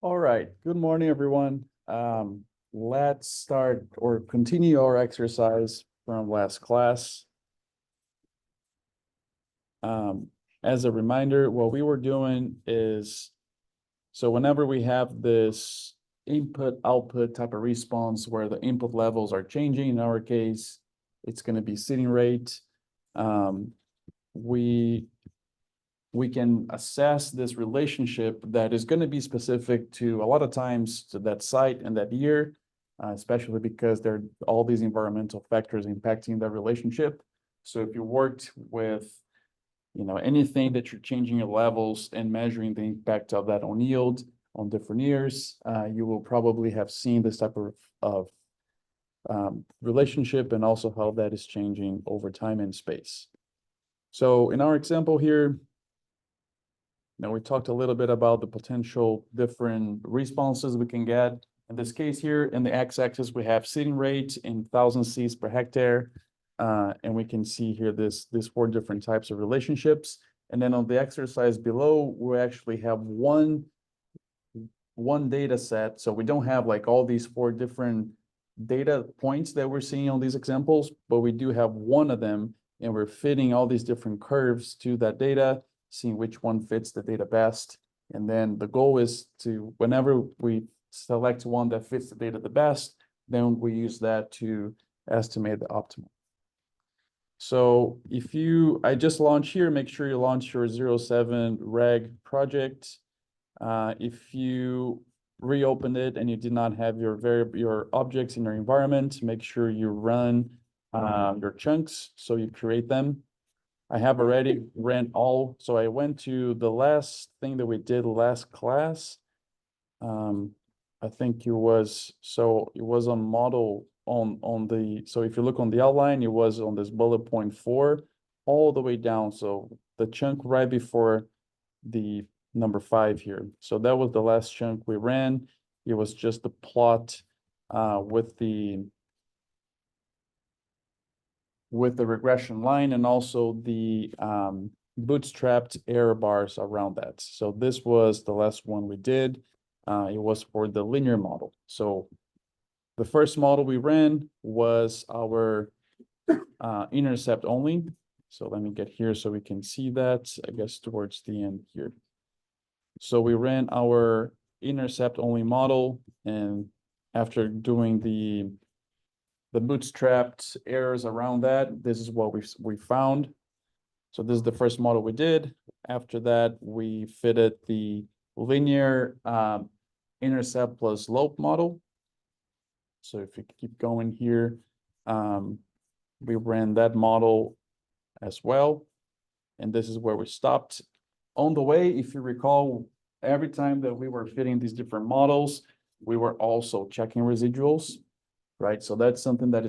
All right, good morning, everyone. Let's start or continue our exercise from last class. As a reminder, what we were doing is, so whenever we have this input-output type of response where the input levels are changing, in our case, it's going to be sitting rate. We can assess this relationship that is going to be specific to a lot of times to that site and that year, especially because there are all these environmental factors impacting the relationship. So if you worked with, anything that you're changing your levels and measuring the impact of that on yield on different years, you will probably have seen this type of relationship and also how that is changing over time and space. So in our example here, now we talked a little bit about the potential different responses we can get. In this case here, in the x-axis, we have sitting rate in 1,000 seeds per hectare. And we can see here this 4 different types of relationships. And then on the exercise below, we actually have one data set. So we don't have like all these 4 different data points that we're seeing on these examples, but we do have one of them, and we're fitting all these different curves to that data, seeing which one fits the data best. And then the goal is to, whenever we select one that fits the data the best, then we use that to estimate the optimum. So I just launched here, make sure you launch your 07 reg project. If you reopened it and you did not have your objects in your environment, make sure you run your chunks so you create them. I have already ran all, so I went to the last thing that we did last class. I think it was on model so if you look on the outline, it was on this bullet point 4 all the way down. So the chunk right before the number 5 here. So that was the last chunk we ran. It was just the plot with the regression line and also the bootstrapped error bars around that. So this was the last one we did. It was for the linear model. So the first model we ran was our intercept only. So let me get here so we can see that, I guess, towards the end here. So we ran our intercept only model, and after doing the bootstrapped errors around that, this is what we found. So this is the first model we did. After that, we fitted the linear intercept plus slope model. So if we keep going here, we ran that model as well. And this is where we stopped. On the way, if you recall, every time that we were fitting these different models, we were also checking residuals, right? So that's something that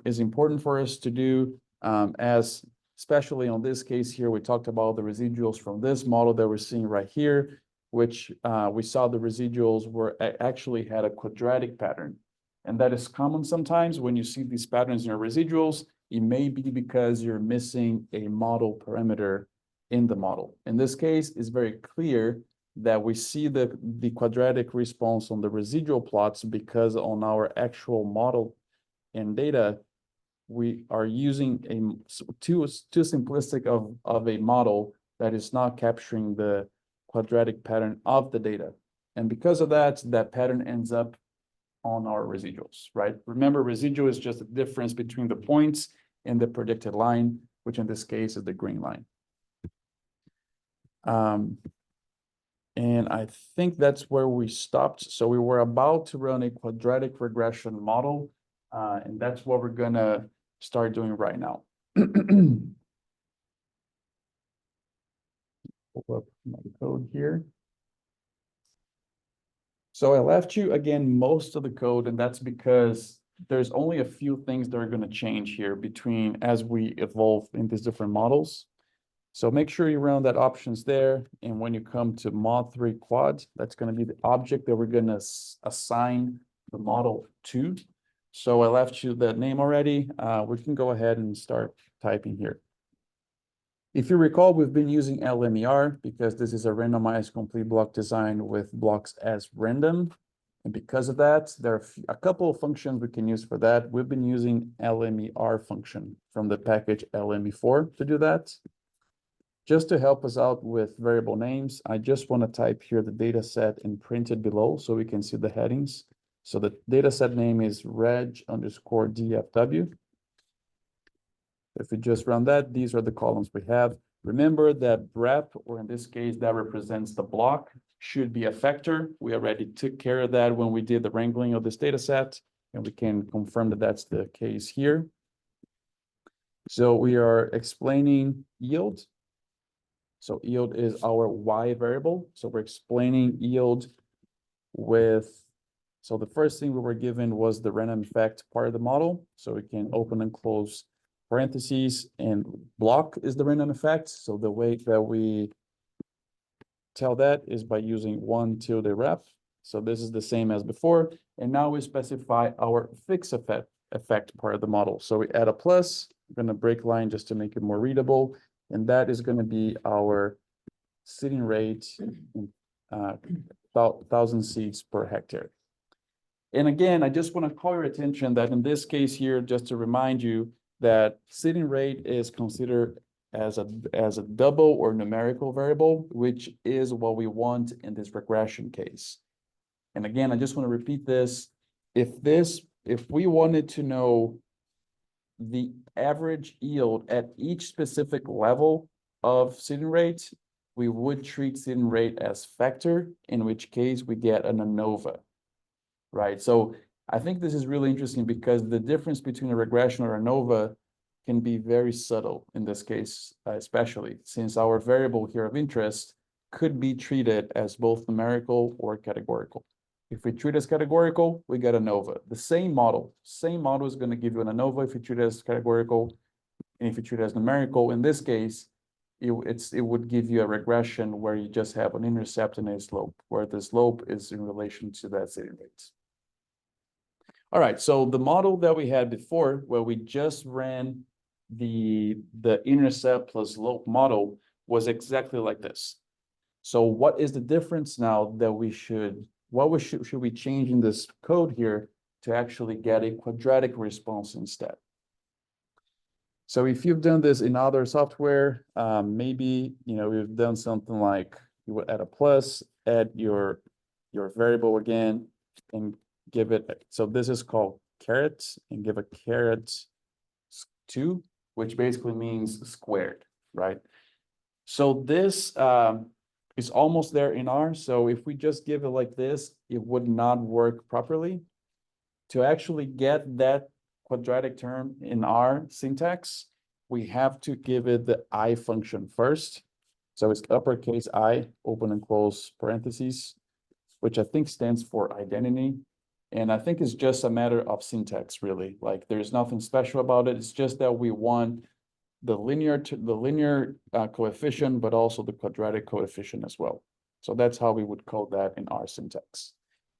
is important for us to do, as especially on this case here, we talked about the residuals from this model that we're seeing right here, which we saw the residuals actually had a quadratic pattern. And that is common sometimes when you see these patterns in your residuals. It may be because you're missing a model parameter in the model. In this case, it's very clear that we see the quadratic response on the residual plots because on our actual model and data, we are using too simplistic of a model that is not capturing the quadratic pattern of the data. And because of that, that pattern ends up on our residuals, right? Remember, residual is just the difference between the points and the predicted line, which in this case is the green line. And I think that's where we stopped. So we were about to run a quadratic regression model, and that's what we're gonna start doing right now. Pull up my code here. So I left you, again, most of the code, and that's because there's only a few things that are going to change here between as we evolve in these different models. So make sure you run that options there. And when you come to mod 3 quad, that's going to be the object that we're going to assign the model to. So I left you that name already. We can go ahead and start typing here. If you recall, we've been using LMER because this is a randomized complete block design with blocks as random. And because of that, there are a couple of functions we can use for that. We've been using LMER function from the package LME4 to do that. Just to help us out with variable names, I just want to type here the data set and print it below so we can see the headings. So the data set name is reg_DFW. If we just run that, these are the columns we have. Remember that BREP, or in this case, that represents the block, should be a factor. We already took care of that when we did the wrangling of this data set, and we can confirm that that's the case here. So we are explaining yield. So yield is our Y variable. So we're explaining yield with, so the first thing we were given was the random effect part of the model. So we can open and close parentheses, and block is the random effect. So the way that we tell that is by using 1tilde_rep. So this is the same as before. And now we specify our fixed effect part of the model. So we add a plus, I'm going to break line just to make it more readable. And that is going to be our seeding rate, 1,000 seeds per hectare. And again, I just want to call your attention that in this case here, just to remind you that seeding rate is considered as a double or numerical variable, which is what we want in this regression case. And again, I just want to repeat this. If we wanted to know the average yield at each specific level of seeding rate, we would treat seeding rate as factor, in which case we get an ANOVA, right? So I think this is really interesting because the difference between a regression or ANOVA can be very subtle in this case, especially since our variable here of interest could be treated as both numerical or categorical. If we treat it as categorical, we get ANOVA. The same model is going to give you an ANOVA if you treat it as categorical, and if you treat it as numerical, in this case, it would give you a regression where you just have an intercept and a slope, where the slope is in relation to that seeding rate. All right, so the model that we had before, where we just ran the intercept plus slope model, was exactly like this. So what is the difference now that what should we change in this code here to actually get a quadratic response instead? So if you've done this in other software, maybe we've done something like you would add a plus, add your variable again, and give it, so this is called caret, and give a caret 2, which basically means squared, right? So this is almost there in R. So if we just give it like this, it would not work properly. To actually get that quadratic term in R syntax, we have to give it the I function first. So it's uppercase I, open and close parentheses, which I think stands for identity. And I think it's just a matter of syntax, really. Like there's nothing special about it. It's just that we want the linear coefficient, but also the quadratic coefficient as well. So that's how we would code that in our syntax.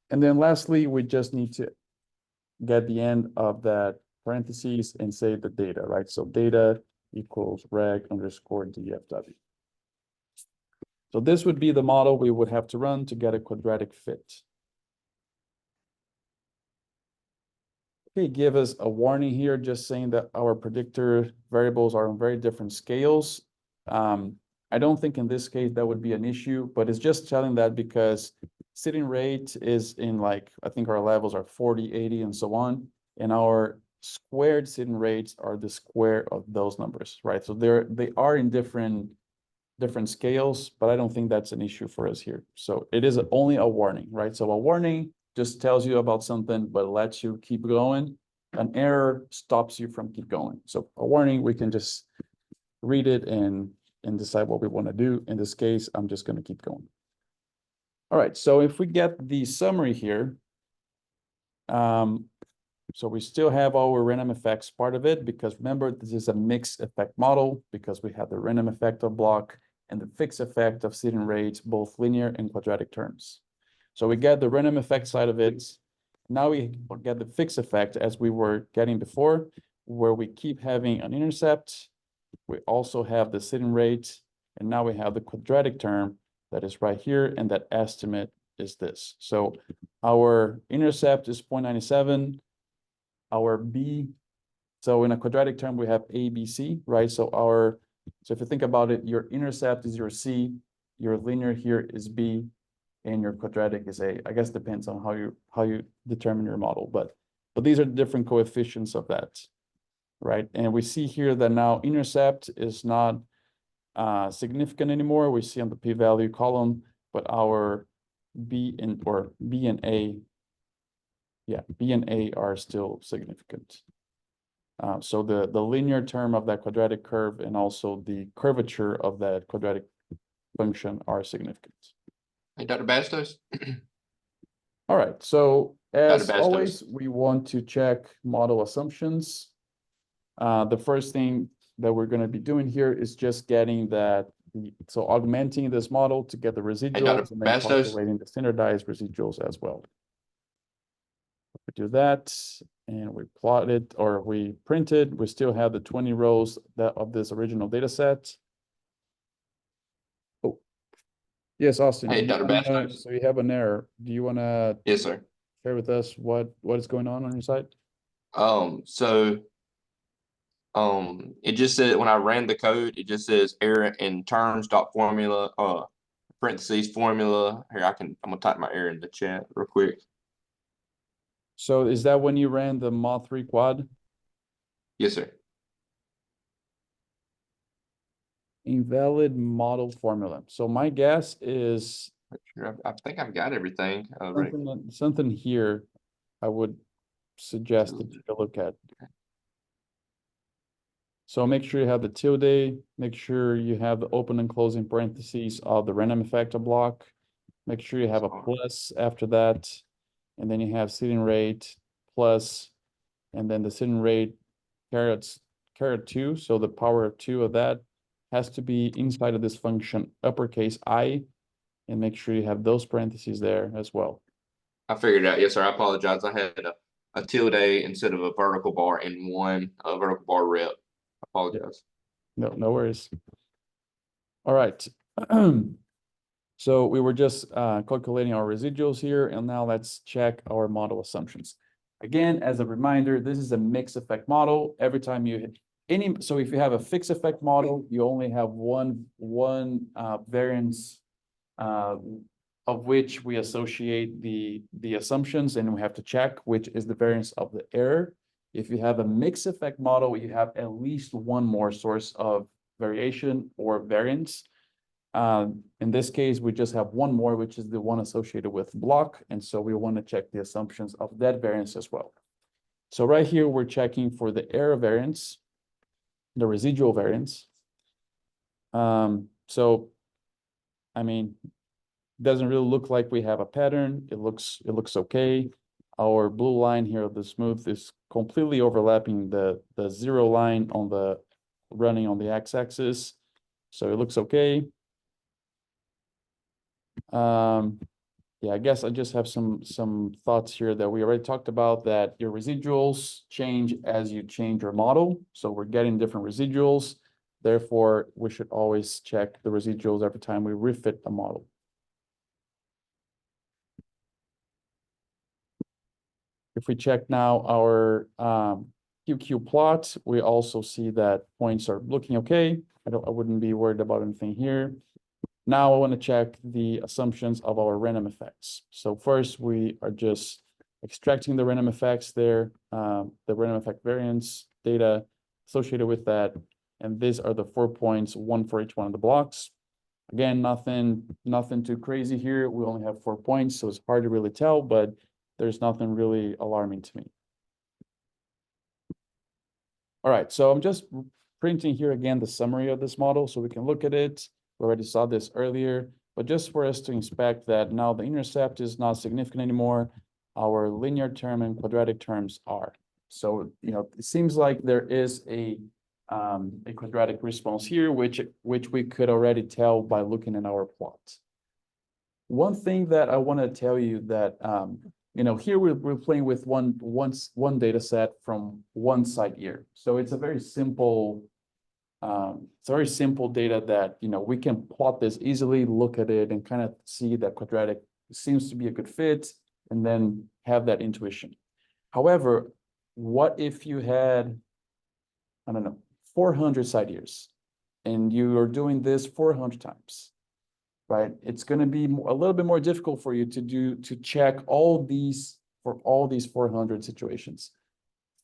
And then lastly, we just need to get the end of that parentheses and say the data, right? So data equals reg_DFW. So this would be the model we would have to run to get a quadratic fit. Okay, give us a warning here, just saying that our predictor variables are on very different scales. I don't think in this case that would be an issue, but it's just telling that because seeding rate is in I think our levels are 40, 80, and so on. And our squared seeding rates are the square of those numbers, right? So they are in different scales, but I don't think that's an issue for us here. So it is only a warning, right? So a warning just tells you about something, but lets you keep going. An error stops you from keep going. So a warning, we can just read it and decide what we want to do. In this case, I'm just going to keep going. All right, so if we get the summary here, so we still have our random effects part of it, because remember, this is a mixed effect model because we have the random effect of block and the fixed effect of seeding rates, both linear and quadratic terms. So we get the random effect side of it. Now we get the fixed effect as we were getting before, where we keep having an intercept We also have the sitting rate, and now we have the quadratic term that is right here, and that estimate is this. So our intercept is 0.97, our B, so in a quadratic term, we have A, B, C, right? So if you think about it, your intercept is your C, your linear here is B, and your quadratic is A. I guess depends on how you determine your model, but these are the different coefficients of that, right? And we see here that now intercept is not significant anymore. We see on the p-value column, but our B and A, yeah, B and A are still significant. So the linear term of that quadratic curve and also the curvature of that quadratic function are significant. Hey, Dr. Bastos? All right, so as Bastos. always, we want to check model assumptions. The first thing that we're going to be doing here is just getting so augmenting this model to get the residuals and then Bastos? calculating the standardized residuals as well. We do that and we plot it, or we print it. We still have the 20 rows of this original data set. Oh, yes, Austin. Hey, Dr. Bastos? So you have an error. Do you want to Yes, sir. share with us what is going on your side? It just said when I ran the code, it just says error in terms dot formula, parentheses formula. Here, I'm gonna type my error in the chat real quick. So is that when you ran the Mod3 quad? Yes, sir. Invalid model formula. So my guess is I think I've got everything. Right. something here I would suggest that you look at. So make sure you have the tilde, make sure you have the open and closing parentheses of the random effector block. Make sure you have a plus after that. And then you have sitting rate plus, and then the sitting rate caret 2. So the power of 2 of that has to be inside of this function uppercase I, and make sure you have those parentheses there as well. I figured it out. Yes, sir. I apologize. I had a tilde instead of a vertical bar in one vertical bar rep. I apologize. No worries. All right. So we were just calculating our residuals here, and now let's check our model assumptions. Again, as a reminder, this is a mixed effect model. Every time you hit so if you have a fixed effect model, you only have one variance of which we associate the assumptions, and we have to check which is the variance of the error. If you have a mixed effect model, you have at least one more source of variation or variance. In this case, we just have one more, which is the one associated with block. And so we want to check the assumptions of that variance as well. So right here, we're checking for the error variance, the residual variance. So, I mean, it doesn't really look like we have a pattern. It looks okay. Our blue line here, the smooth, is completely overlapping the 0 line on the running on the x-axis. So it looks okay. Yeah, I guess I just have some thoughts here that we already talked about, that your residuals change as you change your model. So we're getting different residuals. Therefore, we should always check the residuals every time we refit a model. If we check now our QQ plot, we also see that points are looking okay. I wouldn't be worried about anything here. Now I want to check the assumptions of our random effects. So first, we are just extracting the random effects there, the random effect variance data associated with that. And these are the 4 points, one for each one of the blocks. Again, nothing too crazy here. We only have 4 points, so it's hard to really tell, but there's nothing really alarming to me. All right, so I'm just printing here again the summary of this model so we can look at it. We already saw this earlier, but just for us to inspect that now the intercept is not significant anymore. Our linear term and quadratic terms are. So, it seems like there is a quadratic response here, which we could already tell by looking at our plot. One thing that I want to tell you that, here we're playing with one data set from one site year. So it's a very simple It's very simple data that, we can plot this easily, look at it and kind of see that quadratic seems to be a good fit and then have that intuition. However, what if you had, I don't know, 400 side years and you are doing this 400 times, right? It's going to be a little bit more difficult for you to check all these for all these 400 situations.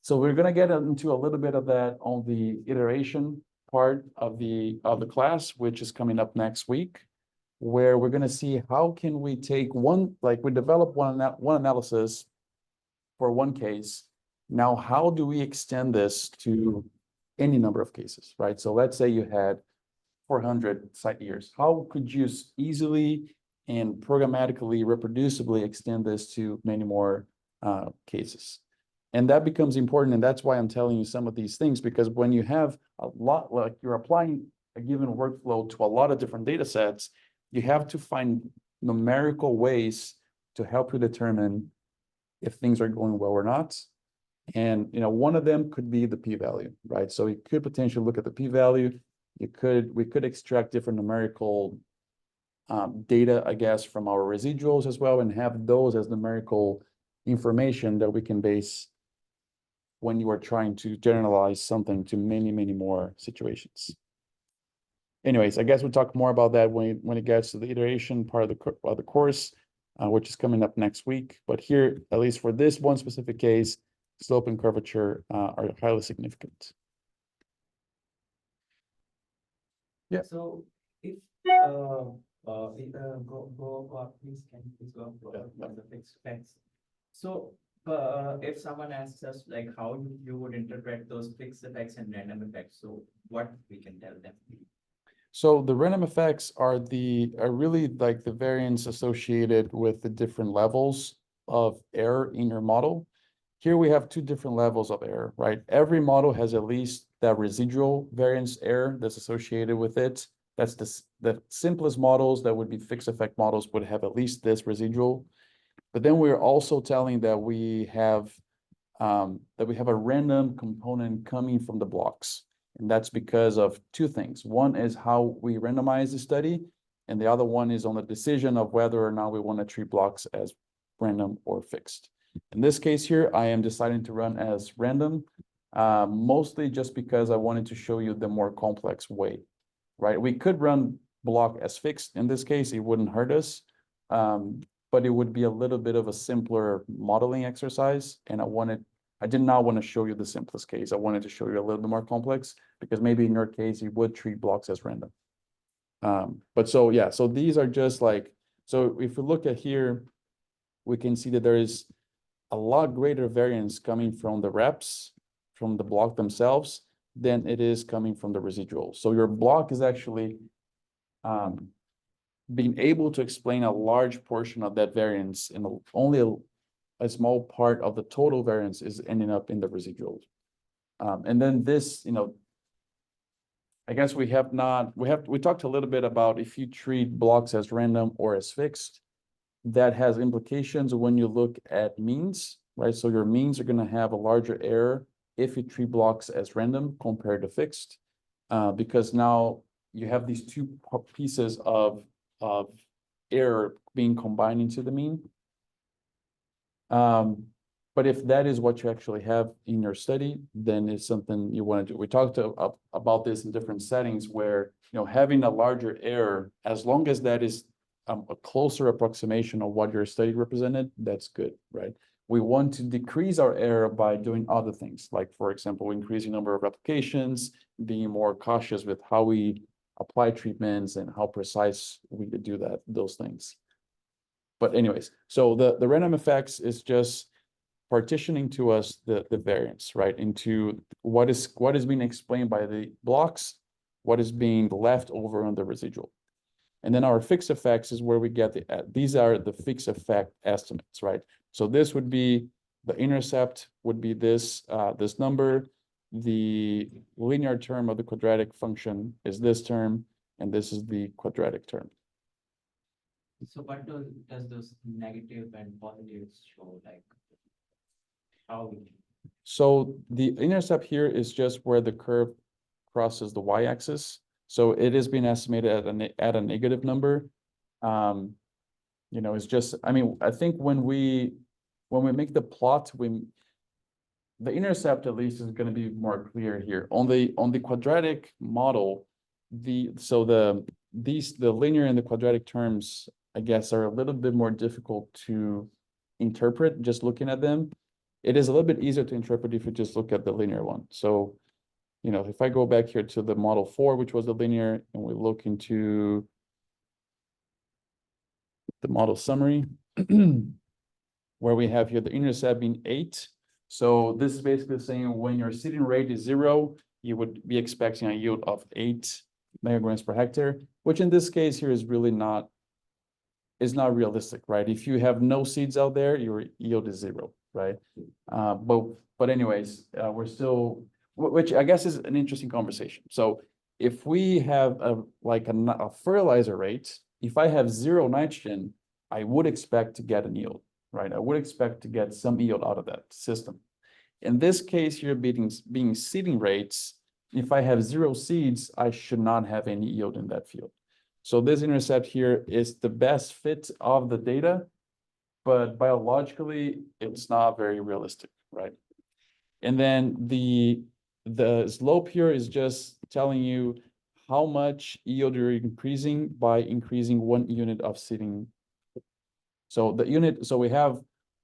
So we're going to get into a little bit of that on the iteration part of the class, which is coming up next week, where we're going to see how can we take one, like we develop one analysis for one case. Now, how do we extend this to any number of cases, right? So let's say you had 400 site years. How could you easily and programmatically, reproducibly extend this to many more cases? And that becomes important. And that's why I'm telling you some of these things, because when you have a lot, like you're applying a given workflow to a lot of different data sets, you have to find numerical ways to help you determine if things are going well or not. And one of them could be the p-value, right? So you could potentially look at the p-value. We could extract different numerical data, I guess, from our residuals as well, and have those as numerical information that we can base when you are trying to generalize something to many, many more situations. Anyways, I guess we'll talk more about that when it gets to the iteration part of the course, which is coming up next week. But here, at least for this one specific case, slope and curvature are highly significant. Yeah. So if please can you please go up for the fixed effects. So if someone asks us like how you would interpret those fixed effects and random effects, so what we can tell them? So the random effects are really like the variance associated with the different levels of error in your model. Here we have two different levels of error, right? Every model has at least that residual variance error that's associated with it. That's the simplest models that would be fixed effect models would have at least this residual. But then we're also telling that we have a random component coming from the blocks. And that's because of two things. One is how we randomize the study, and the other one is on the decision of whether or not we want to treat blocks as random or fixed. In this case here, I am deciding to run as random, mostly just because I wanted to show you the more complex way, right? We could run block as fixed. In this case, it wouldn't hurt us, but it would be a little bit of a simpler modeling exercise. And I did not want to show you the simplest case. I wanted to show you a little bit more complex because maybe in your case, you would treat blocks as random. But so, yeah, so these are just like, so if we look at here, we can see that there is a lot greater variance coming from the reps, from the block themselves, than it is coming from the residual. So your block is actually being able to explain a large portion of that variance, and only a small part of the total variance is ending up in the residual. And then this, I guess we talked a little bit about if you treat blocks as random or as fixed, that has implications when you look at means, right? So your means are going to have a larger error if you treat blocks as random compared to fixed, because now you have these two pieces of error being combined into the mean. But if that is what you actually have in your study, then it's something you want to do. We talked about this in different settings where, having a larger error, as long as that is a closer approximation of what your study represented, that's good, right? We want to decrease our error by doing other things, like, for example, increasing number of applications, being more cautious with how we apply treatments and how precise we could do those things. But anyways, so the random effects is just partitioning to us the variance, right, into what is being explained by the blocks, what is being left over on the residual. And then our fixed effects is where we get these are the fixed effect estimates, right? So this would be the intercept would be this number. The linear term of the quadratic function is this term, and this is the quadratic term. So what does those negative and positives show, like how? So the intercept here is just where the curve crosses the y-axis. So it is being estimated at a negative number. You know, it's just, I mean, I think when we make the plot, the intercept at least is going to be more clear here. On the quadratic model, the linear and the quadratic terms, I guess, are a little bit more difficult to interpret just looking at them. It is a little bit easier to interpret if you just look at the linear one. So, you know, if I go back here to the model 4, which was the linear, and we look into the model summary, where we have here the intercept being 8. So this is basically saying when your seeding rate is 0, you would be expecting a yield of 8 megagrams per hectare, which in this case here is really not realistic, right? If you have no seeds out there, your yield is 0, right? But anyways, we're still, which I guess is an interesting conversation. So if we have a fertilizer rate, if I have 0 nitrogen, I would expect to get an yield, right? I would expect to get some yield out of that system. In this case here, being seeding rates, if I have 0 seeds, I should not have any yield in that field. So this intercept here is the best fit of the data, but biologically, it's not very realistic, right? And then the slope here is just telling you how much yield you're increasing by increasing 1 unit of seeding. So the unit, so we have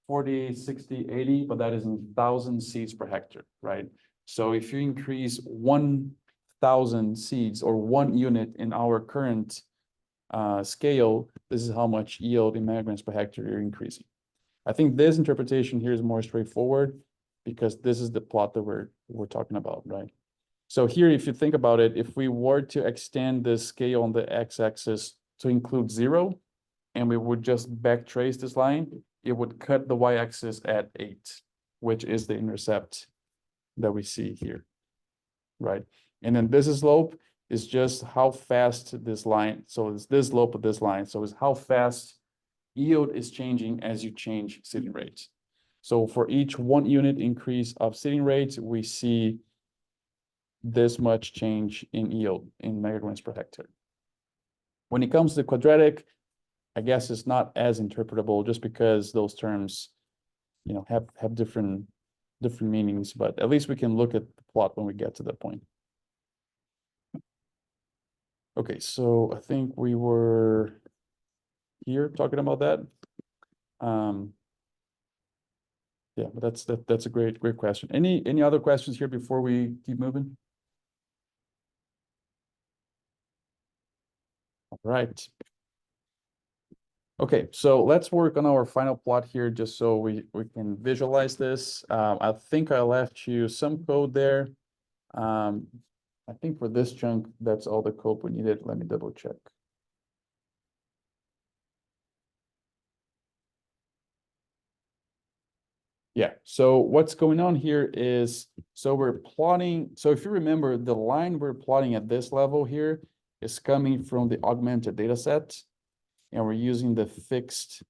40, 60, 80, but that is in 1,000 seeds per hectare, right? So if you increase 1,000 seeds or 1 unit in our current scale, this is how much yield in megagrams per hectare you're increasing. I think this interpretation here is more straightforward because this is the plot that we're talking about, right? So here, if you think about it, if we were to extend the scale on the x-axis to include 0, and we would just backtrace this line, it would cut the y-axis at 8, which is the intercept that we see here, right? And then this slope is just how fast this line, so it's this slope of this line, so it's how fast yield is changing as you change seeding rates. So for each 1 unit increase of seeding rates, we see this much change in yield in megagrams per hectare. When it comes to quadratic, I guess it's not as interpretable just because those terms, you know, have different meanings, but at least we can look at the plot when we get to that point. Okay, so I think we were here talking about that. Yeah, but that's a great question. Any other questions here before we keep moving? All right. Okay, so let's work on our final plot here just so we can visualize this. I think I left you some code there. I think for this chunk, that's all the code we needed. Let me double check. Yeah, so what's going on here is, so we're plotting, so if you remember, the line we're plotting at this level here is coming from the augmented data set, and we're using the fixed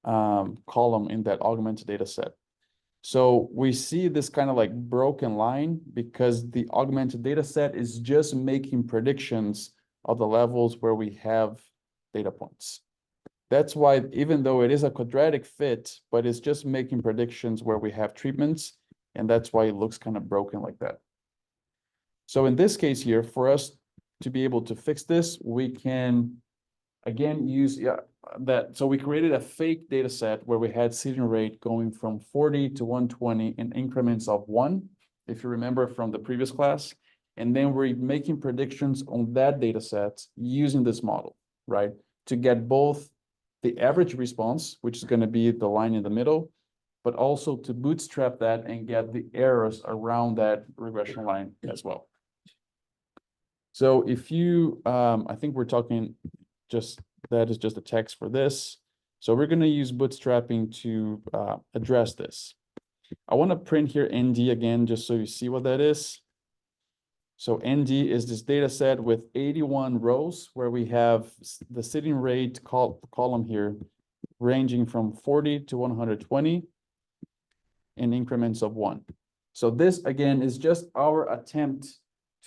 column in that augmented data set. So we see this kind of like broken line because the augmented data set is just making predictions of the levels where we have data points. That's why, even though it is a quadratic fit, but it's just making predictions where we have treatments, and that's why it looks kind of broken like that. So in this case here, for us to be able to fix this, we can again use that. So we created a fake data set where we had seeding rate going from 40 to 120 in increments of 1, if you remember from the previous class. And then we're making predictions on that data set using this model, right? To get both the average response, which is going to be the line in the middle, but also to bootstrap that and get the errors around that regression line as well. So if you, I think we're talking just, that is just a text for this. So we're going to use bootstrapping to address this. I want to print here ND again, just so you see what that is. So ND is this data set with 81 rows where we have the seeding rate column here ranging from 40 to 120 in increments of 1. So this again is just our attempt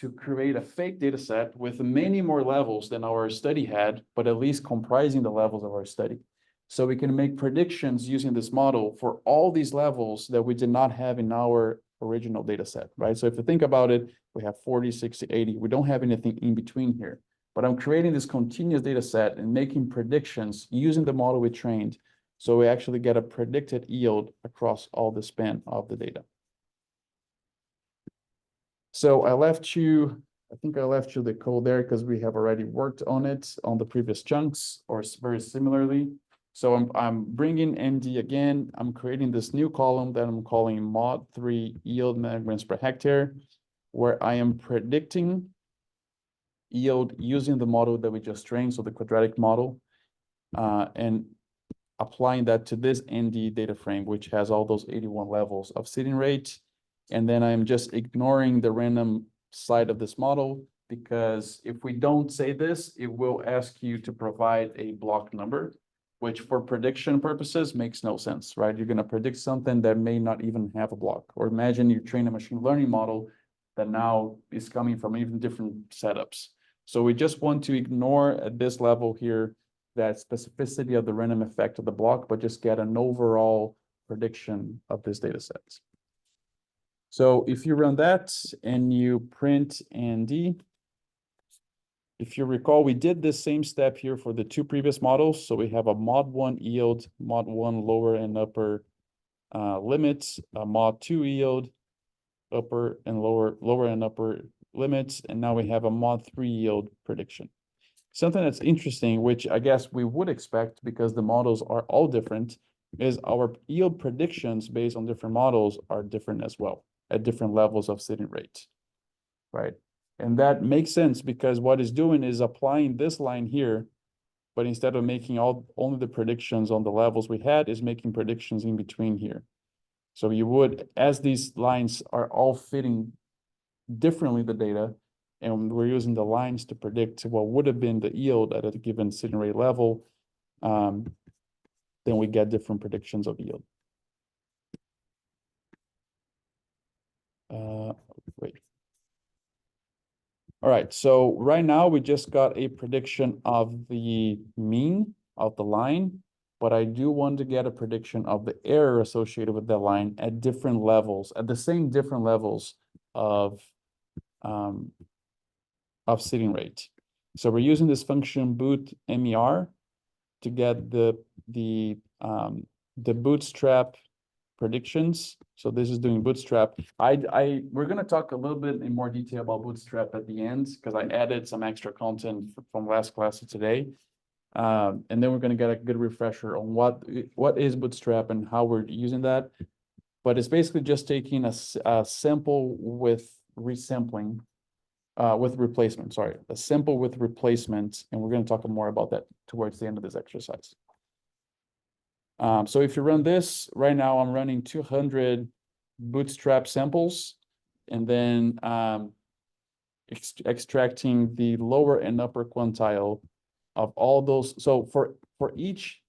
to create a fake data set with many more levels than our study had, but at least comprising the levels of our study. So we can make predictions using this model for all these levels that we did not have in our original data set, right? So if you think about it, we have 40, 60, 80. We don't have anything in between here. But I'm creating this continuous data set and making predictions using the model we trained. So we actually get a predicted yield across all the span of the data. So I think I left you the code there because we have already worked on it on the previous chunks or very similarly. So I'm bringing ND again. I'm creating this new column that I'm calling mod3 yield milligrams per hectare, where I am predicting yield using the model that we just trained, so the quadratic model, and applying that to this ND data frame, which has all those 81 levels of seeding rate. And then I'm just ignoring the random side of this model, because if we don't say this, it will ask you to provide a block number, which for prediction purposes makes no sense, right? You're going to predict something that may not even have a block. Or imagine you train a machine learning model that now is coming from even different setups. So we just want to ignore at this level here that specificity of the random effect of the block, but just get an overall prediction of this data set. So if you run that and you print ND, if you recall, we did this same step here for the two previous models. So we have a mod1 yield, mod1 lower and upper limits, a mod2 yield, upper and lower and upper limits, and now we have a mod3 yield prediction. Something that's interesting, which I guess we would expect because the models are all different, is our yield predictions based on different models are different as well at different levels of seeding rate, right? And that makes sense because what it's doing is applying this line here, but instead of making only the predictions on the levels we had, is making predictions in between here. So you would, as these lines are all fitting differently the data, and we're using the lines to predict what would have been the yield at a given seeding rate level, then we get different predictions of yield. Wait. All right, so right now we just got a prediction of the mean of the line, but I do want to get a prediction of the error associated with the line at different levels, at the same different levels of seeding rate. So we're using this function bootmer to get the bootstrap predictions. So this is doing bootstrap. We're going to talk a little bit in more detail about bootstrap at the end, because I added some extra content from last class to today. And then we're going to get a good refresher on what is bootstrap and how we're using that. But it's basically just taking a sample with resampling, with replacement, sorry, a sample with replacement. And we're going to talk more about that towards the end of this exercise. So if you run this, right now I'm running 200 bootstrap samples, and then extracting the lower and upper quantile of all those. So for each,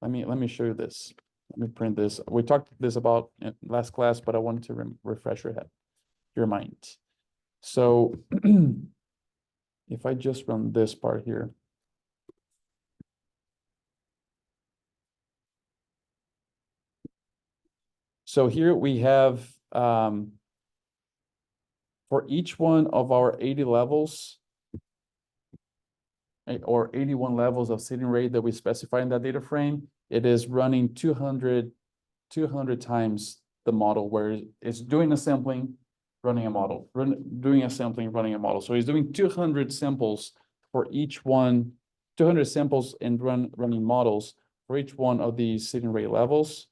let me show you this. Let me print this. We talked this about in last class, but I wanted to refresh your mind. So if I just run this part here. So here we have, for each one of our 80 levels, or 81 levels of seeding rate that we specify in that data frame, it is running 200 times the model, where it's doing a sampling, running a model, doing a sampling, running a model. So it's doing 200 samples for each one, 200 samples and running models for each one of these seeding rate levels.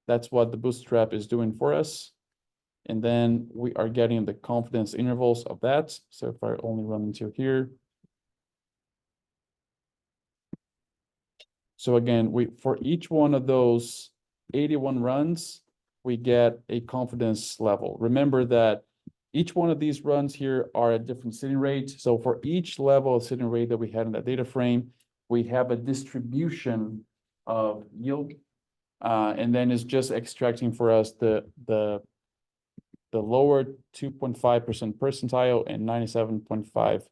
That's what the bootstrap is doing for us. And then we are getting the confidence intervals of that. So if I only run into here. So again, for each one of those 81 runs, we get a confidence level. Remember that each one of these runs here are at different seeding rate. So for each level of seeding rate that we had in that data frame, we have a distribution of yield. And then it's just extracting for us the the lower 2.5% percentile and 97.5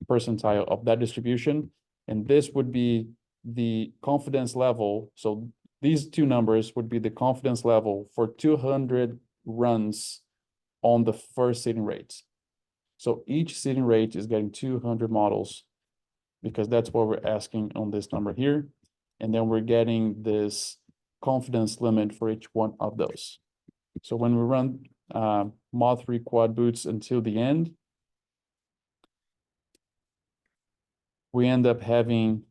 percentile of that distribution. And this would be the confidence level. So these two numbers would be the confidence level for 200 runs on the first seeding rate. So each seeding rate is getting 200 models because that's what we're asking on this number here. And then we're getting this confidence limit for each one of those. So when we run mod3 quad boots until the end, we end up having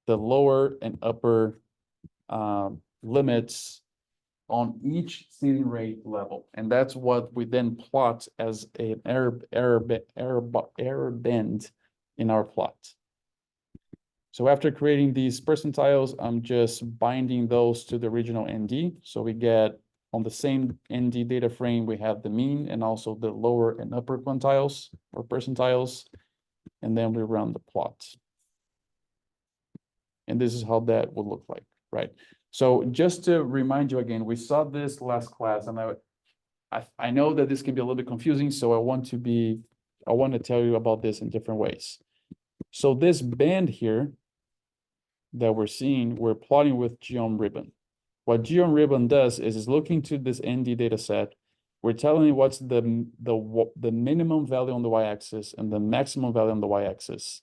the lower and upper limits on each seeding rate level. And that's what we then plot as an error band in our plot. So after creating these percentiles, I'm just binding those to the original ND. So we get on the same ND data frame, we have the mean and also the lower and upper quantiles or percentiles. And then we run the plot. And this is how that would look like, right? So just to remind you again, we saw this last class, and I know that this can be a little bit confusing, so I want to tell you about this in different ways. So this band here that we're seeing, we're plotting with geom ribbon. What geom ribbon does is looking to this ND data set. We're telling you what's the minimum value on the y-axis and the maximum value on the y-axis.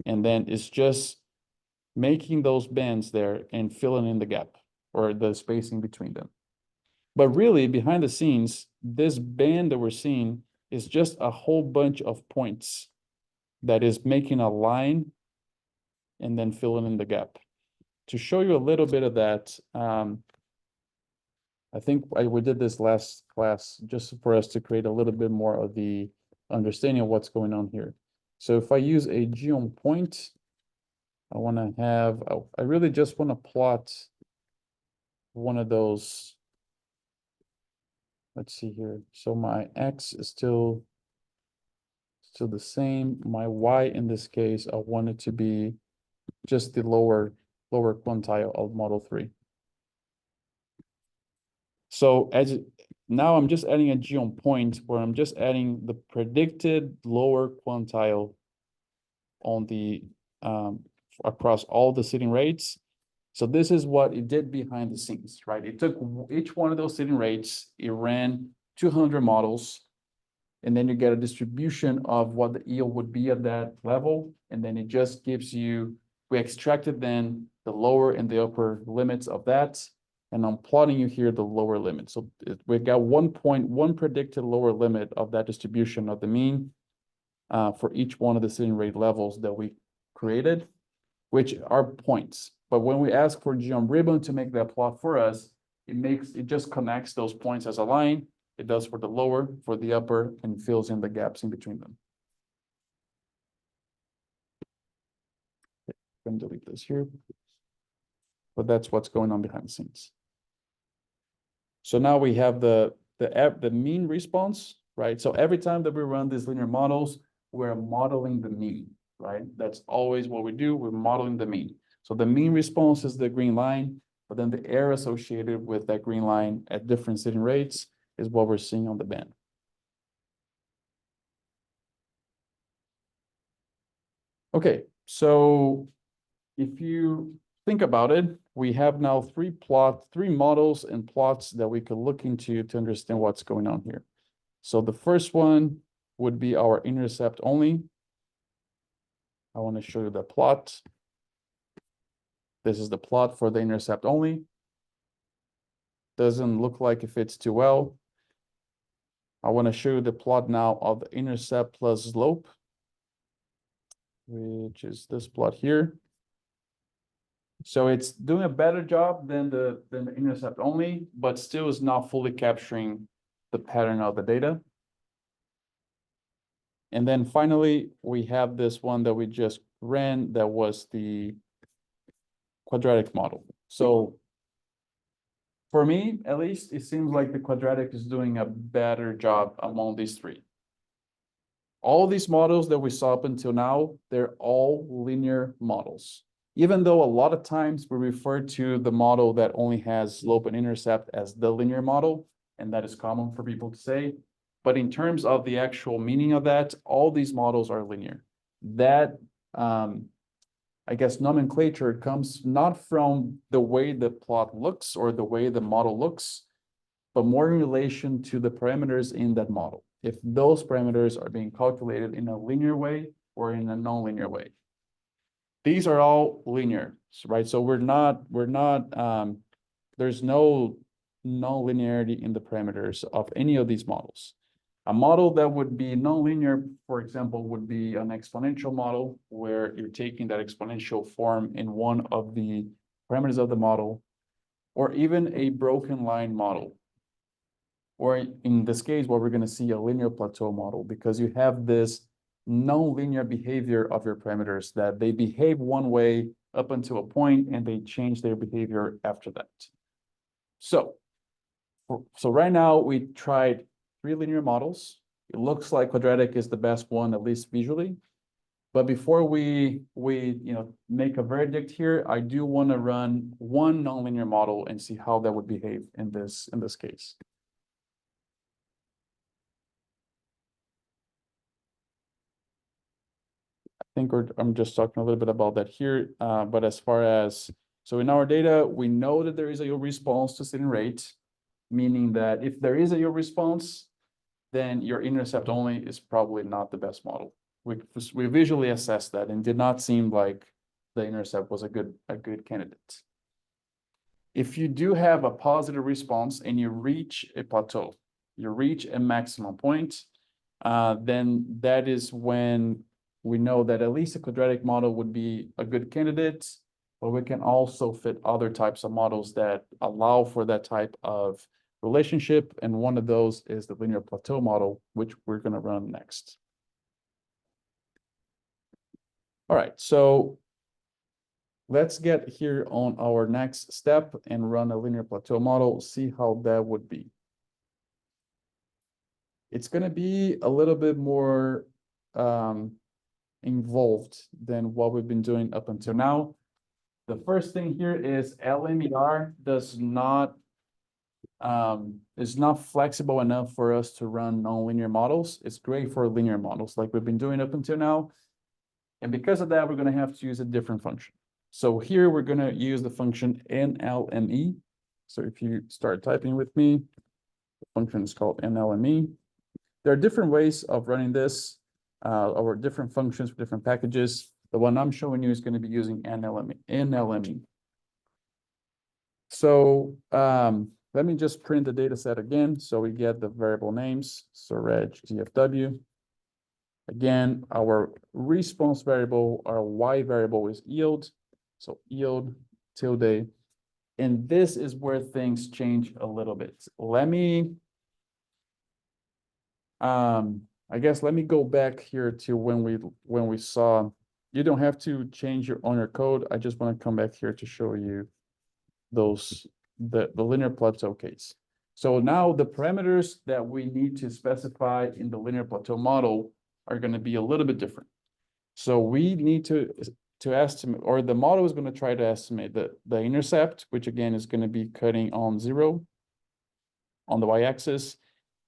And then it's just making those bands there and filling in the gap or the spacing between them. But really, behind the scenes, this band that we're seeing is just a whole bunch of points that is making a line and then filling in the gap. To show you a little bit of that, I think we did this last class just for us to create a little bit more of the understanding of what's going on here. So if I use a geom point, I really just want to plot one of those. Let's see here. So my X is still the same. My Y in this case, I want it to be just the lower quantile of model 3. So now I'm just adding a geom point where I'm just adding the predicted lower quantile on the across all the seeding rates. So this is what it did behind the scenes, right? It took each one of those seeding rates, it ran 200 models, and then you get a distribution of what the yield would be at that level. And then it just gives you, we extracted then the lower and the upper limits of that. And I'm plotting you here the lower limit. So we got 1.1 predicted lower limit of that distribution of the mean for each one of the seeding rate levels that we created, which are points. But when we ask for geom ribbon to make that plot for us, it just connects those points as a line. It does for the lower, for the upper, and fills in the gaps in between them. Okay, I'm gonna delete this here. But that's what's going on behind the scenes. So now we have the mean response, right? So every time that we run these linear models, we're modeling the mean, right? That's always what we do. We're modeling the mean. So the mean response is the green line, but then the error associated with that green line at different seeding rates is what we're seeing on the band. Okay, so if you think about it, we have now three models and plots that we could look into to understand what's going on here. So the first one would be our intercept only. I want to show you the plot. This is the plot for the intercept only. Doesn't look like it fits too well. I want to show you the plot now of the intercept plus slope, which is this plot here. So it's doing a better job than the intercept only, but still is not fully capturing the pattern of the data. And then finally, we have this one that we just ran that was the quadratic model. So for me, at least, it seems like the quadratic is doing a better job among these three. All these models that we saw up until now, they're all linear models. Even though a lot of times we refer to the model that only has slope and intercept as the linear model, and that is common for people to say. But in terms of the actual meaning of that, all these models are linear. That, I guess, nomenclature comes not from the way the plot looks or the way the model looks, but more in relation to the parameters in that model. If those parameters are being calculated in a linear way or in a non-linear way. These are all linear, right? So there's no non-linearity in the parameters of any of these models. A model that would be non-linear, for example, would be an exponential model where you're taking that exponential form in one of the parameters of the model, or even a broken line model. Or in this case, what we're going to see a linear plateau model, because you have this non-linear behavior of your parameters that they behave one way up until a point and they change their behavior after that. So right now we tried 3 linear models. It looks like quadratic is the best one, at least visually. But before we make a verdict here, I do want to run one nonlinear model and see how that would behave in this case. I think I'm just talking a little bit about that here. But as far as, so in our data, we know that there is a yield response to sitting rate, meaning that if there is a yield response, then your intercept only is probably not the best model. We visually assessed that and did not seem like the intercept was a good candidate. If you do have a positive response and you reach a plateau, you reach a maximum point, then that is when we know that at least a quadratic model would be a good candidate, but we can also fit other types of models that allow for that type of relationship. And one of those is the linear plateau model, which we're going to run next. All right, so let's get here on our next step and run a linear plateau model, see how that would be. It's going to be a little bit more involved than what we've been doing up until now. The first thing here is LMER is not flexible enough for us to run nonlinear models. It's great for linear models like we've been doing up until now. And because of that, we're going to have to use a different function. So here we're going to use the function NLME. So if you start typing with me, the function is called NLME. There are different ways of running this, or different functions for different packages. The one I'm showing you is going to be using NLME. So let me just print the data set again so we get the variable names. So reg GFW. Again, our response variable, our Y variable is yield. So yield tilde. And this is where things change a little bit. Let me, I guess, let me go back here to when we saw, you don't have to change your code. I just want to come back here to show you the linear plateau case. So now the parameters that we need to specify in the linear plateau model are going to be a little bit different. So we need to estimate, or the model is going to try to estimate the intercept, which again is going to be cutting on 0 on the y-axis,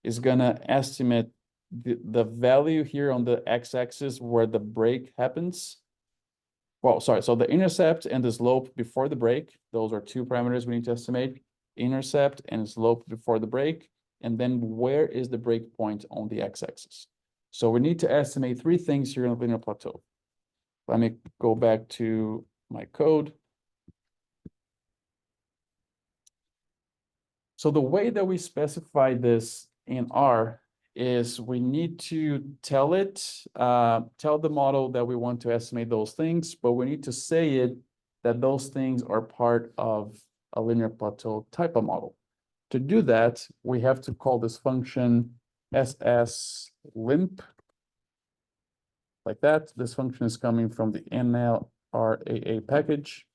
is going to estimate the value here on the x-axis where the break happens. Well, sorry, so the intercept and the slope before the break, those are 2 parameters we need to estimate. Intercept and slope before the break, and then where is the break point on the x-axis. So we need to estimate 3 things here in the linear plateau. Let me go back to my code. So the way that we specify this in R is we need to tell the model that we want to estimate those things, but we need to say it that those things are part of a linear plateau type of model. To do that, we have to call this function sslimp. Like that. This function is coming from the NLRAA package.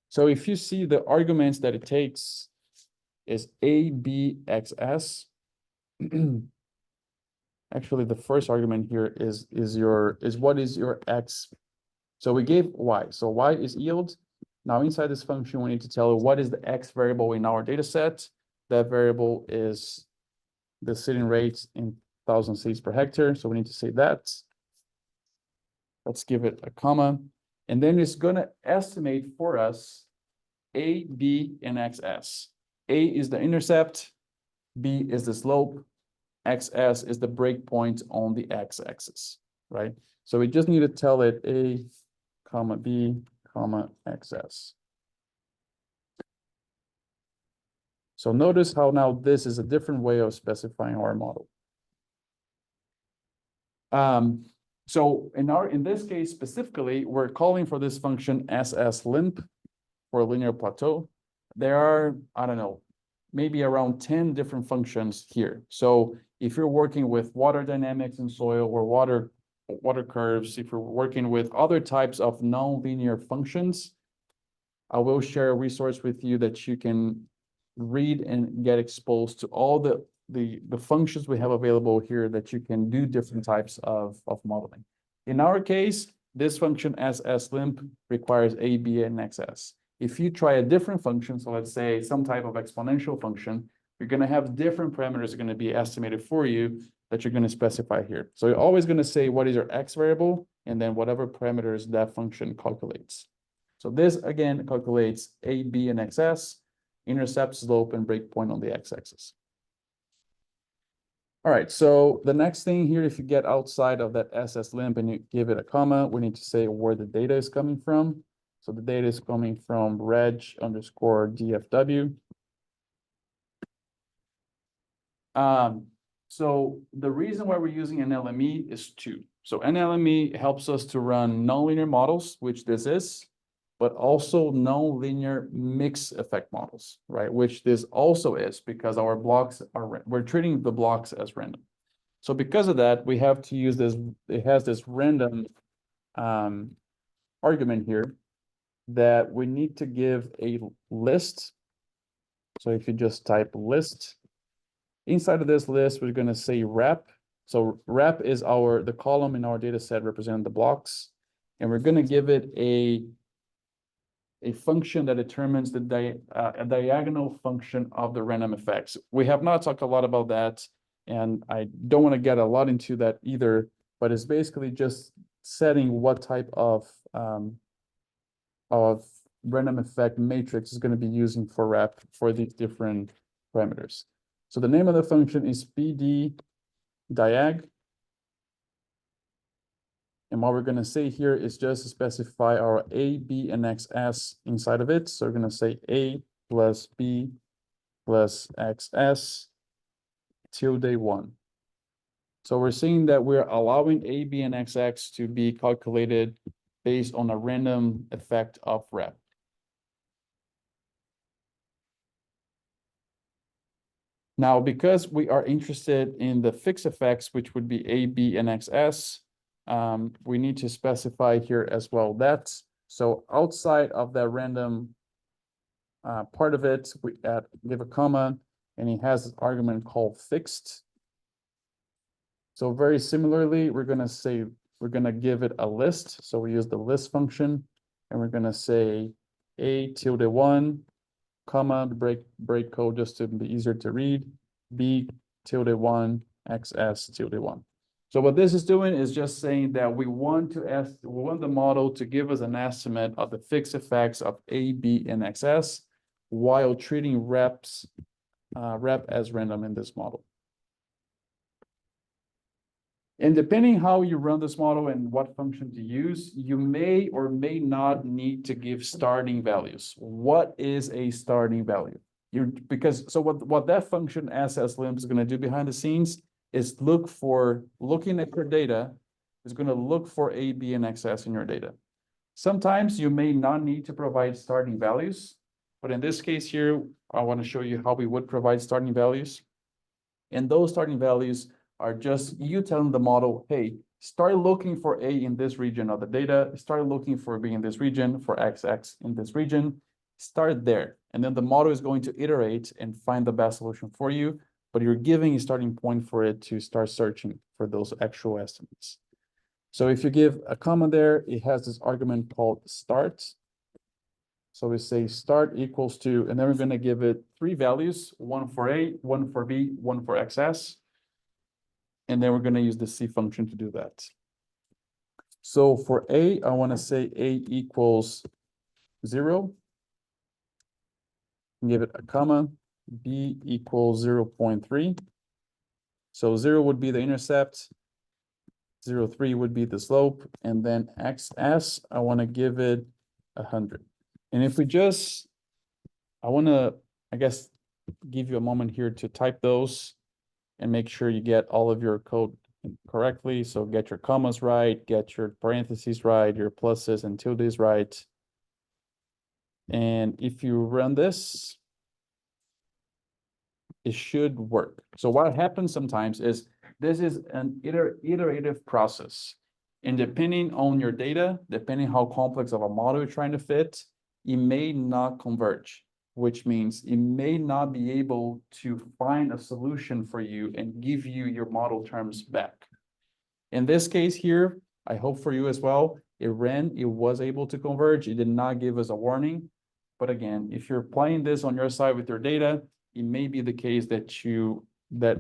So if you see the arguments that it takes is ABXS. Actually, the first argument here is what is your X. So we gave Y. So Y is yield. Now inside this function, we need to tell it what is the X variable in our data set. That variable is the seeding rate in 1,000 seeds per hectare. So we need to say that. Let's give it a comma. And then it's going to estimate for us A, B, and XS. A is the intercept, B is the slope, XS is the breakpoint on the x-axis, right? So we just need to tell it A, comma, B, comma, XS. So notice how now this is a different way of specifying our model. So in this case specifically, we're calling for this function sslimp for linear plateau. There are, I don't know, maybe around 10 different functions here. So if you're working with water dynamics in soil or water curves, if you're working with other types of nonlinear functions, I will share a resource with you that you can read and get exposed to all the functions we have available here that you can do different types of modeling. In our case, this function sslimp requires A, B, and XS. If you try a different function, so let's say some type of exponential function, you're going to have different parameters that are going to be estimated for you that you're going to specify here. So you're always going to say what is your x variable and then whatever parameters that function calculates. So this again calculates A, B, and XS, intercept, slope, and breakpoint on the x-axis. All right, so the next thing here, if you get outside of that sslimp and you give it a comma, we need to say where the data is coming from. So the data is coming from reg_DFW. So the reason why we're using an LME is two. So an LME helps us to run nonlinear models, which this is, but also nonlinear mixed effect models, right? Which this also is because our blocks are, we're treating the blocks as random. So because of that, we have to use this, it has this random argument here that we need to give a list. So if you just type list, inside of this list, we're going to say rep. So rep is the column in our data set representing the blocks. And we're going to give it a function that determines the a diagonal function of the random effects. We have not talked a lot about that, and I don't want to get a lot into that either, but it's basically just setting what type of random effect matrix is going to be using for rep for these different parameters. So the name of the function is PD diag. And what we're going to say here is just to specify our A, B, and XS inside of it. So we're going to say A plus B plus XS tilde 1. So we're seeing that we're allowing A, B, and XX to be calculated based on a random effect of rep. Now, because we are interested in the fixed effects, which would be A, B, and XS, we need to specify here as well that. So outside of that random part of it, we give a comma, and it has this argument called fixed. So very similarly, we're going to say, we're going to give it a list. So we use the list function, and we're going to say A tilde 1, comma, break code just to be easier to read, B tilde 1, XS tilde 1. So what this is doing is just saying that we want the model to give us an estimate of the fixed effects of A, B, and XS while treating rep as random in this model. And depending how you run this model and what function to use, you may or may not need to give starting values. What is a starting value? So what that function sslimp is going to do behind the scenes is looking at your data, is going to look for A, B, and XS in your data. Sometimes you may not need to provide starting values, but in this case here, I want to show you how we would provide starting values. And those starting values are just you telling the model, hey, start looking for A in this region of the data, start looking for B in this region, for XX in this region, start there. And then the model is going to iterate and find the best solution for you, but you're giving a starting point for it to start searching for those actual estimates. So if you give a comma there, it has this argument called start. So we say start equals to, and then we're gonna give it three values, one for A, one for B, one for XS. And then we're gonna use the C function to do that. So for A, I wanna say A equals 0. Give it a comma, B equals 0.3. So 0 would be the intercept, 0.3 would be the slope, and then XS, I wanna give it 100. And if we just, I wanna, I guess, give you a moment here to type those and make sure you get all of your code correctly. So get your commas right, get your parentheses right, your pluses and tildes right. And if you run this, it should work. So what happens sometimes is this is an iterative process. And depending on your data, depending how complex of a model you're trying to fit, it may not converge, which means it may not be able to find a solution for you and give you your model terms back. In this case here, I hope for you as well, it was able to converge. It did not give us a warning. But again, if you're applying this on your side with your data, it may be the case that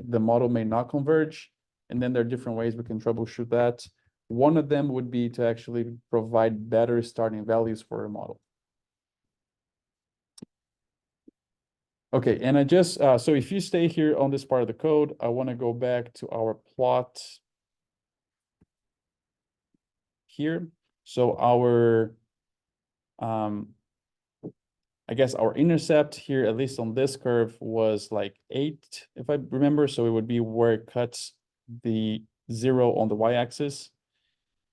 the model may not converge. And then there are different ways we can troubleshoot that. One of them would be to actually provide better starting values for a model. Okay, and I just, so if you stay here on this part of the code, I want to go back to our plot here. So our, I guess our intercept here, at least on this curve, was like 8, if I remember. So it would be where it cuts the 0 on the y-axis.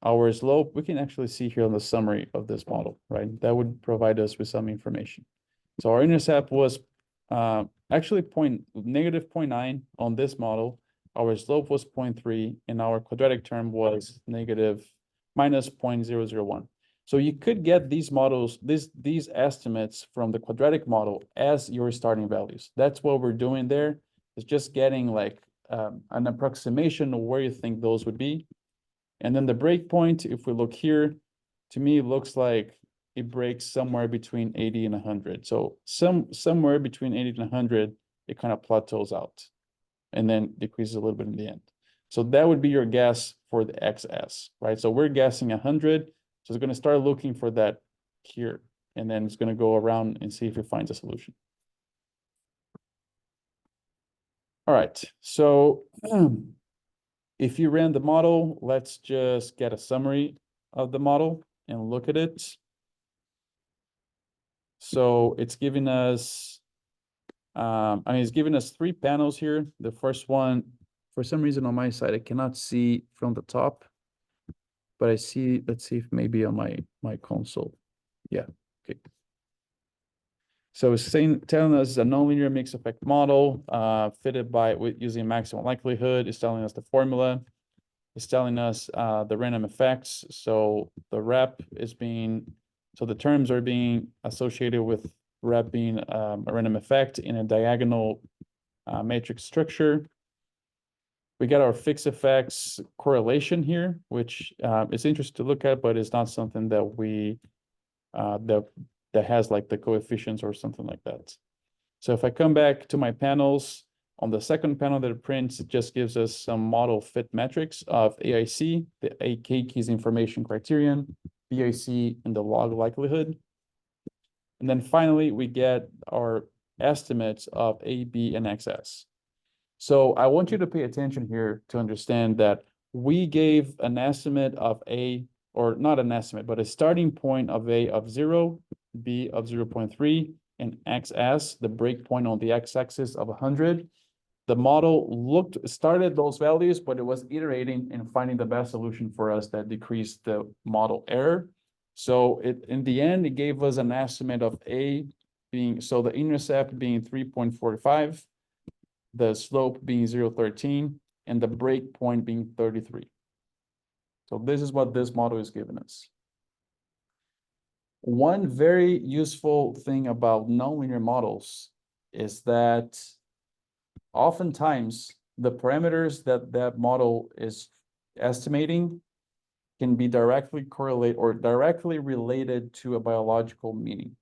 Our slope, we can actually see here on the summary of this model, right? That would provide us with some information. So our intercept was actually negative 0.9 on this model. Our slope was 0.3, and our quadratic term was minus 0.001. So you could get these models, these estimates from the quadratic model as your starting values. That's what we're doing there. It's just getting like an approximation of where you think those would be. And then the breakpoint, if we look here, to me, it looks like it breaks somewhere between 80 and 100. So somewhere between 80 and 100, it kind of plateaus out and then decreases a little bit in the end. So that would be your guess for the XS, right? So we're guessing 100. So it's going to start looking for that here, and then it's going to go around and see if it finds a solution. All right, so if you ran the model, let's just get a summary of the model and look at it. So it's giving us, it's giving us 3 panels here. The first one, for some reason on my side, I cannot see from the top, but I see, let's see if maybe on my console. Yeah, okay. So it's telling us a nonlinear mixed effect model fitted with using maximum likelihood. It's telling us the formula. It's telling us the random effects. So the rep is so the terms are being associated with rep being a random effect in a diagonal matrix structure. We got our fixed effects correlation here, which is interesting to look at, but it's not something that we that has like the coefficients or something like that. So if I come back to my panels, on the second panel that it prints, it just gives us some model fit metrics of AIC, the AK keys information criterion, BIC, and the log likelihood. And then finally, we get our estimates of A, B, and XS. So I want you to pay attention here to understand that we gave an estimate of A, or not an estimate, but a starting point of A of 0, B of 0.3, and XS, the breakpoint on the x-axis of 100. The model started those values, but it was iterating and finding the best solution for us that decreased the model error. So in the end, it gave us an estimate of A being, so the intercept being 3.45, the slope being 0.13, and the breakpoint being 33. So this is what this model is giving us. One very useful thing about nonlinear models is that oftentimes the parameters that model is estimating can be directly correlated or directly related to a biological meaning.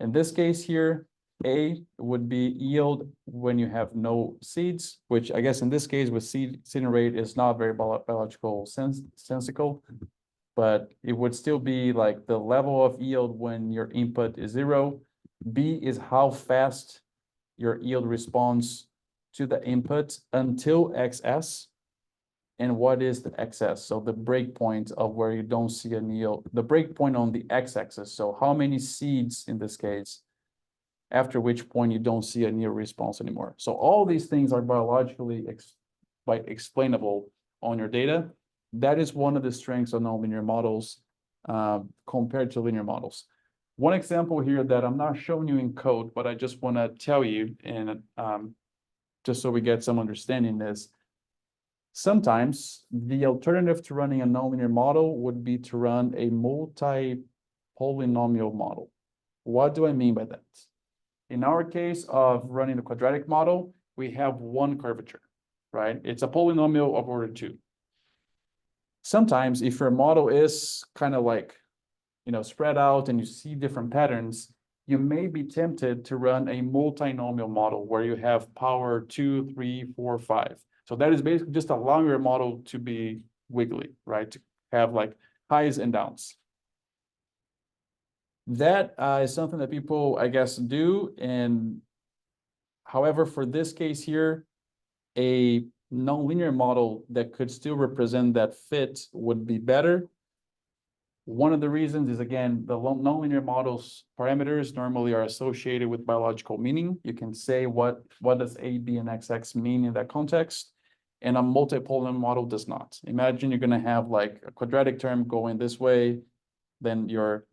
In this case here, A would be yield when you have no seeds, which I guess in this case with seeding rate is not very biological sensical, but it would still be like the level of yield when your input is 0. B is how fast your yield responds to the input until XS. And what is the XS? So the breakpoint of where you don't see a yield, the breakpoint on the x-axis. So how many seeds in this case, after which point you don't see a yield response anymore. So all these things are biologically explainable on your data. That is one of the strengths of nonlinear models compared to linear models. One example here that I'm not showing you in code, but I just want to tell you, and just so we get some understanding is, sometimes the alternative to running a nonlinear model would be to run a multi-polynomial model. What do I mean by that? In our case of running the quadratic model, we have one curvature, right? It's a polynomial of order 2. Sometimes if your model is kind of like, spread out and you see different patterns, you may be tempted to run a multinomial model where you have power 2, 3, 4, 5. So that is basically just allowing your model to be wiggly, right? To have like highs and downs. That is something that people, I guess, do. And however, for this case here, a nonlinear model that could still represent that fit would be better. One of the reasons is, again, the nonlinear models parameters normally are associated with biological meaning. You can say what does A, B, and XX mean in that context, and a multipolar model does not. Imagine you're going to have like a quadratic term going this way, then your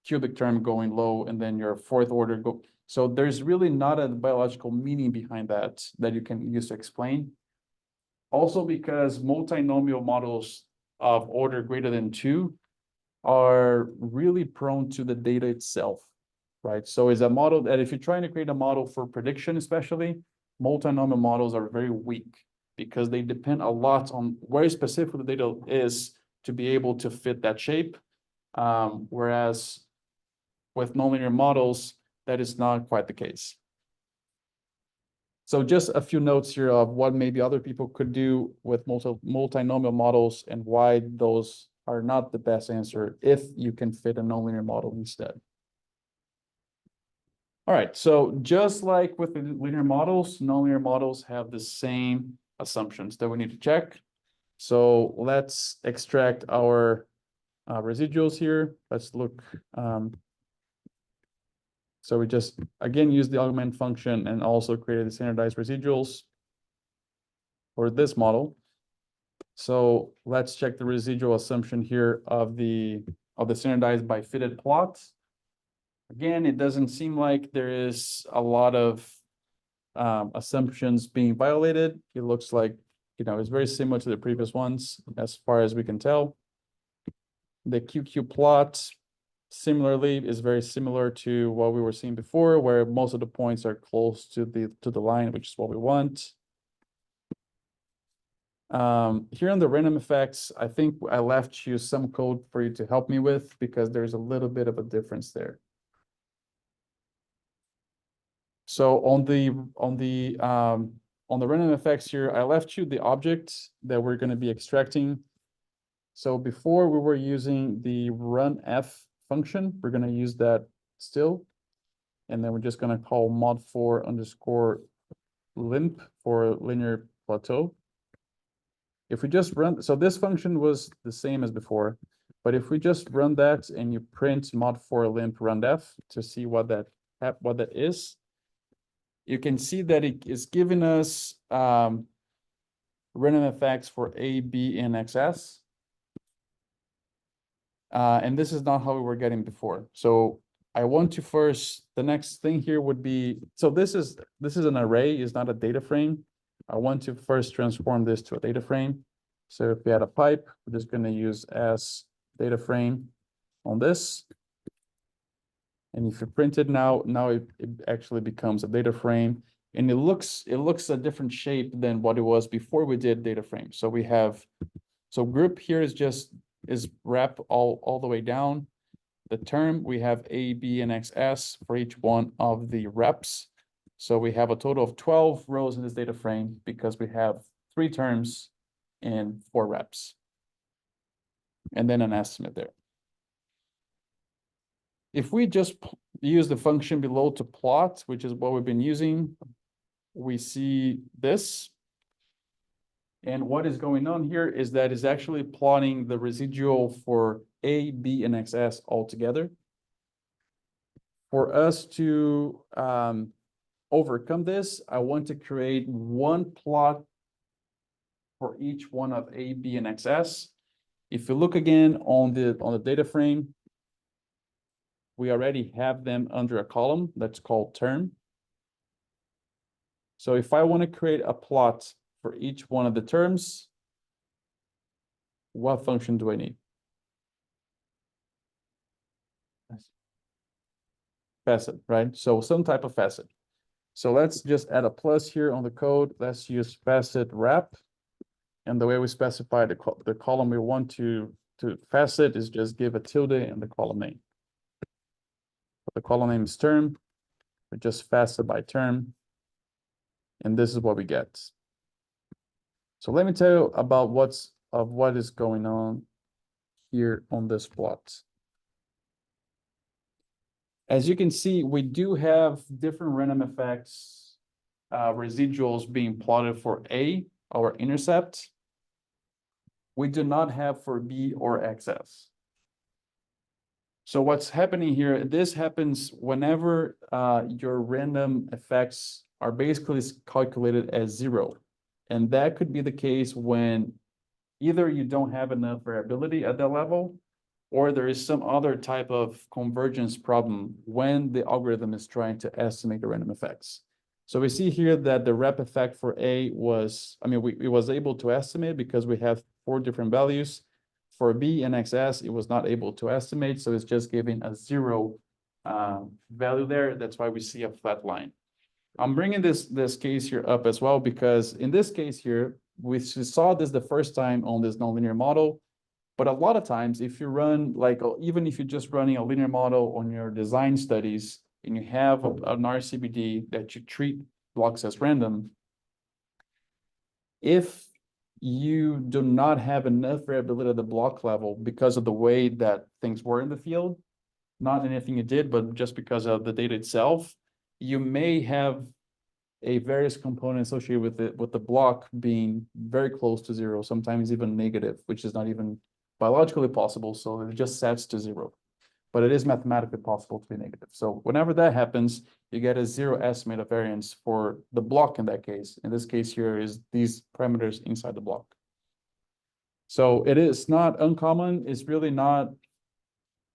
cubic term going low, and then your fourth order go. So there's really not a biological meaning behind that you can use to explain. Also, because multinomial models of order greater than 2 are really prone to the data itself, right? So it's a model that if you're trying to create a model for prediction, especially, multinomial models are very weak because they depend a lot on where specific the data is to be able to fit that shape. Whereas with nonlinear models, that is not quite the case. So just a few notes here of what maybe other people could do with multinomial models and why those are not the best answer if you can fit a nonlinear model instead. All right, so just like with the linear models, nonlinear models have the same assumptions that we need to check. So let's extract our residuals here. Let's look. So we just, again, use the augment function and also created the standardized residuals for this model. So let's check the residual assumption here of the standardized by fitted plot. Again, it doesn't seem like there is a lot of assumptions being violated. It looks like, it's very similar to the previous ones as far as we can tell. The QQ plot similarly is very similar to what we were seeing before, where most of the points are close to the line, which is what we want. Here on the random effects, I think I left you some code for you to help me with because there's a little bit of a difference there. So on the random effects here, I left you the object that we're going to be extracting. So before we were using the runF function, we're going to use that still. And then we're just going to call mod4_limp for linear plateau. If we just run, so this function was the same as before, but if we just run that and you print mod4limp runDef to see what that is, you can see that it is giving us random effects for A, B, and XS. And this is not how we were getting before. So I want to first, the next thing here would be, so this is an array, is not a data frame. I want to first transform this to a data frame. So if we had a pipe, we're just going to use as data frame on this. And if you print it now it actually becomes a data frame, and it looks a different shape than what it was before we did data frame. So we have, so group here is wrap all the way down. the term, we have A, B, and XS for each one of the reps. So we have a total of 12 rows in this data frame because we have 3 terms and 4 reps. And then an estimate there. If we just use the function below to plot, which is what we've been using, we see this. And what is going on here is that it's actually plotting the residual for A, B, and XS all together. For us to overcome this, I want to create one plot for each one of A, B, and XS. If you look again on the data frame, we already have them under a column that's called term. So if I want to create a plot for each one of the terms, what function do I need? Facet, right? So some type of facet. So let's just add a plus here on the code. Let's use facet wrap. And the way we specify the column we want to facet is just give a tilde in the column name. The column name is term. We just facet by term. And this is what we get. So let me tell you about what is going on here on this plot. As you can see, we do have different random effects, residuals being plotted for A, our intercept. We do not have for B or XS. So what's happening here, this happens whenever your random effects are basically calculated as 0. And that could be the case when either you don't have enough variability at that level, or there is some other type of convergence problem when the algorithm is trying to estimate the random effects. So we see here that the rep effect for A was, it was able to estimate because we have 4 different values. For B and XS, it was not able to estimate, so it's just giving a 0 value there. That's why we see a flat line. I'm bringing this case here up as well because in this case here, we saw this the first time on this nonlinear model. But a lot of times, if you run, even if you're just running a linear model on your design studies, and you have an RCBD that you treat blocks as random, if you do not have enough variability at the block level because of the way that things were in the field, not anything you did, but just because of the data itself, you may have a various component associated with the block being very close to 0, sometimes even negative, which is not even biologically possible, so it just sets to 0. But it is mathematically possible to be negative. So whenever that happens, you get a 0 estimate of variance for the block in that case. In this case here is these parameters inside the block. So it is not uncommon. It's really not,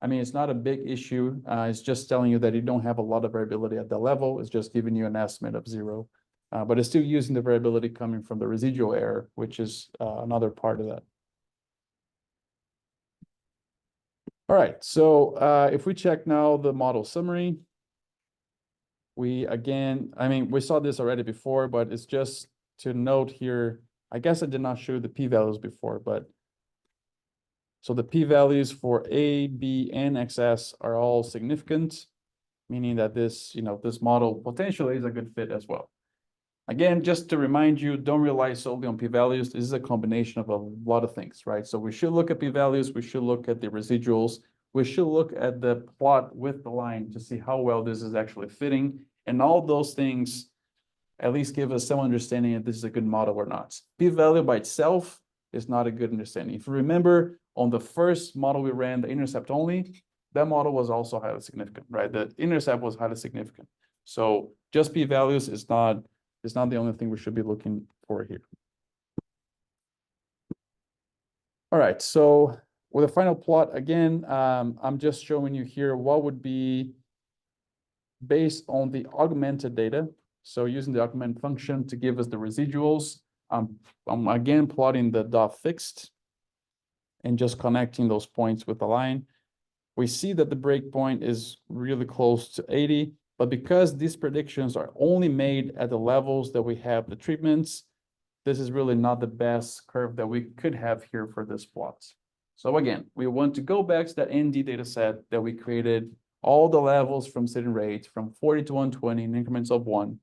it's not a big issue. It's just telling you that you don't have a lot of variability at that level. It's just giving you an estimate of 0. But it's still using the variability coming from the residual error, which is another part of that. All right, so if we check now the model summary, we saw this already before, but it's just to note here, I guess I did not show the p-values before, but so the p-values for A, B, and XS are all significant, meaning that this model potentially is a good fit as well. Again, just to remind you, don't rely solely on p-values. This is a combination of a lot of things, right? So we should look at p-values, we should look at the residuals, we should look at the plot with the line to see how well this is actually fitting. And all those things at least give us some understanding if this is a good model or not. P-value by itself is not a good understanding. If you remember, on the first model we ran, the intercept only, that model was also highly significant, right? The intercept was highly significant. So just p-values is not the only thing we should be looking for here. All right, so with the final plot, again, I'm just showing you here what would be based on the augmented data. So using the augment function to give us the residuals, I'm again plotting the dot fixed and just connecting those points with the line. We see that the breakpoint is really close to 80, but because these predictions are only made at the levels that we have the treatments, this is really not the best curve that we could have here for this plot. So again, we want to go back to that ND data set that we created, all the levels from sitting rate from 40 to 120 in increments of 1,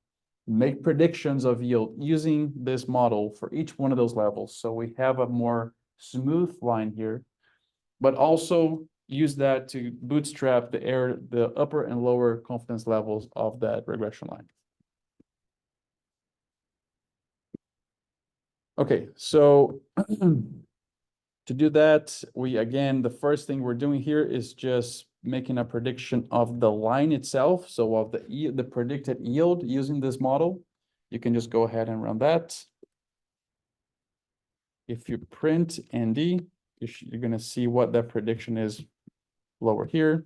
make predictions of yield using this model for each one of those levels. So we have a more smooth line here, but also use that to bootstrap the upper and lower confidence levels of that regression line. Okay, so to do that, the first thing we're doing here is just making a prediction of the line itself. So of the predicted yield using this model, you can just go ahead and run that. If you print ND, you're gonna see what that prediction is lower here.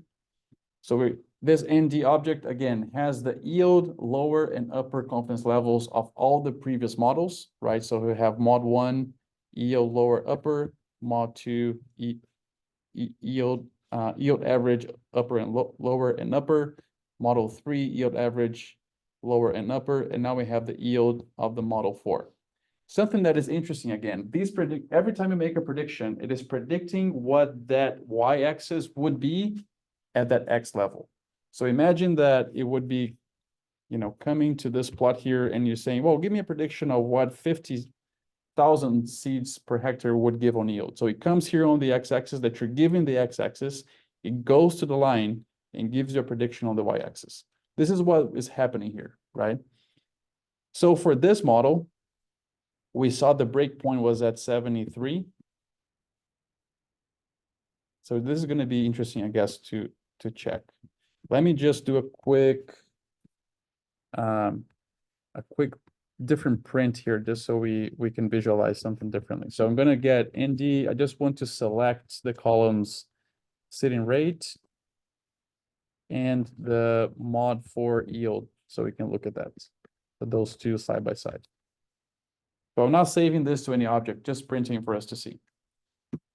So this ND object, again, has the yield, lower and upper confidence levels of all the previous models, right? So we have mod 1, yield lower upper, mod 2, yield average upper and lower and upper, model 3, yield average lower and upper, and now we have the yield of the model 4. Something that is interesting, again, every time you make a prediction, it is predicting what that y-axis would be at that x level. So imagine that it would be, coming to this plot here and you're saying, well, give me a prediction of what 50,000 seeds per hectare would give on yield. So it comes here on the x-axis that you're giving the x-axis, it goes to the line and gives you a prediction on the y-axis. This is what is happening here, right? So for this model, we saw the breakpoint was at 73. So this is going to be interesting, I guess, to check. Let me just do a quick different print here, just so we can visualize something differently. So I'm going to get ND. I just want to select the columns sitting rate and the mod 4 yield, so we can look at that. So those two side by side. So I'm not saving this to any object, just printing for us to see.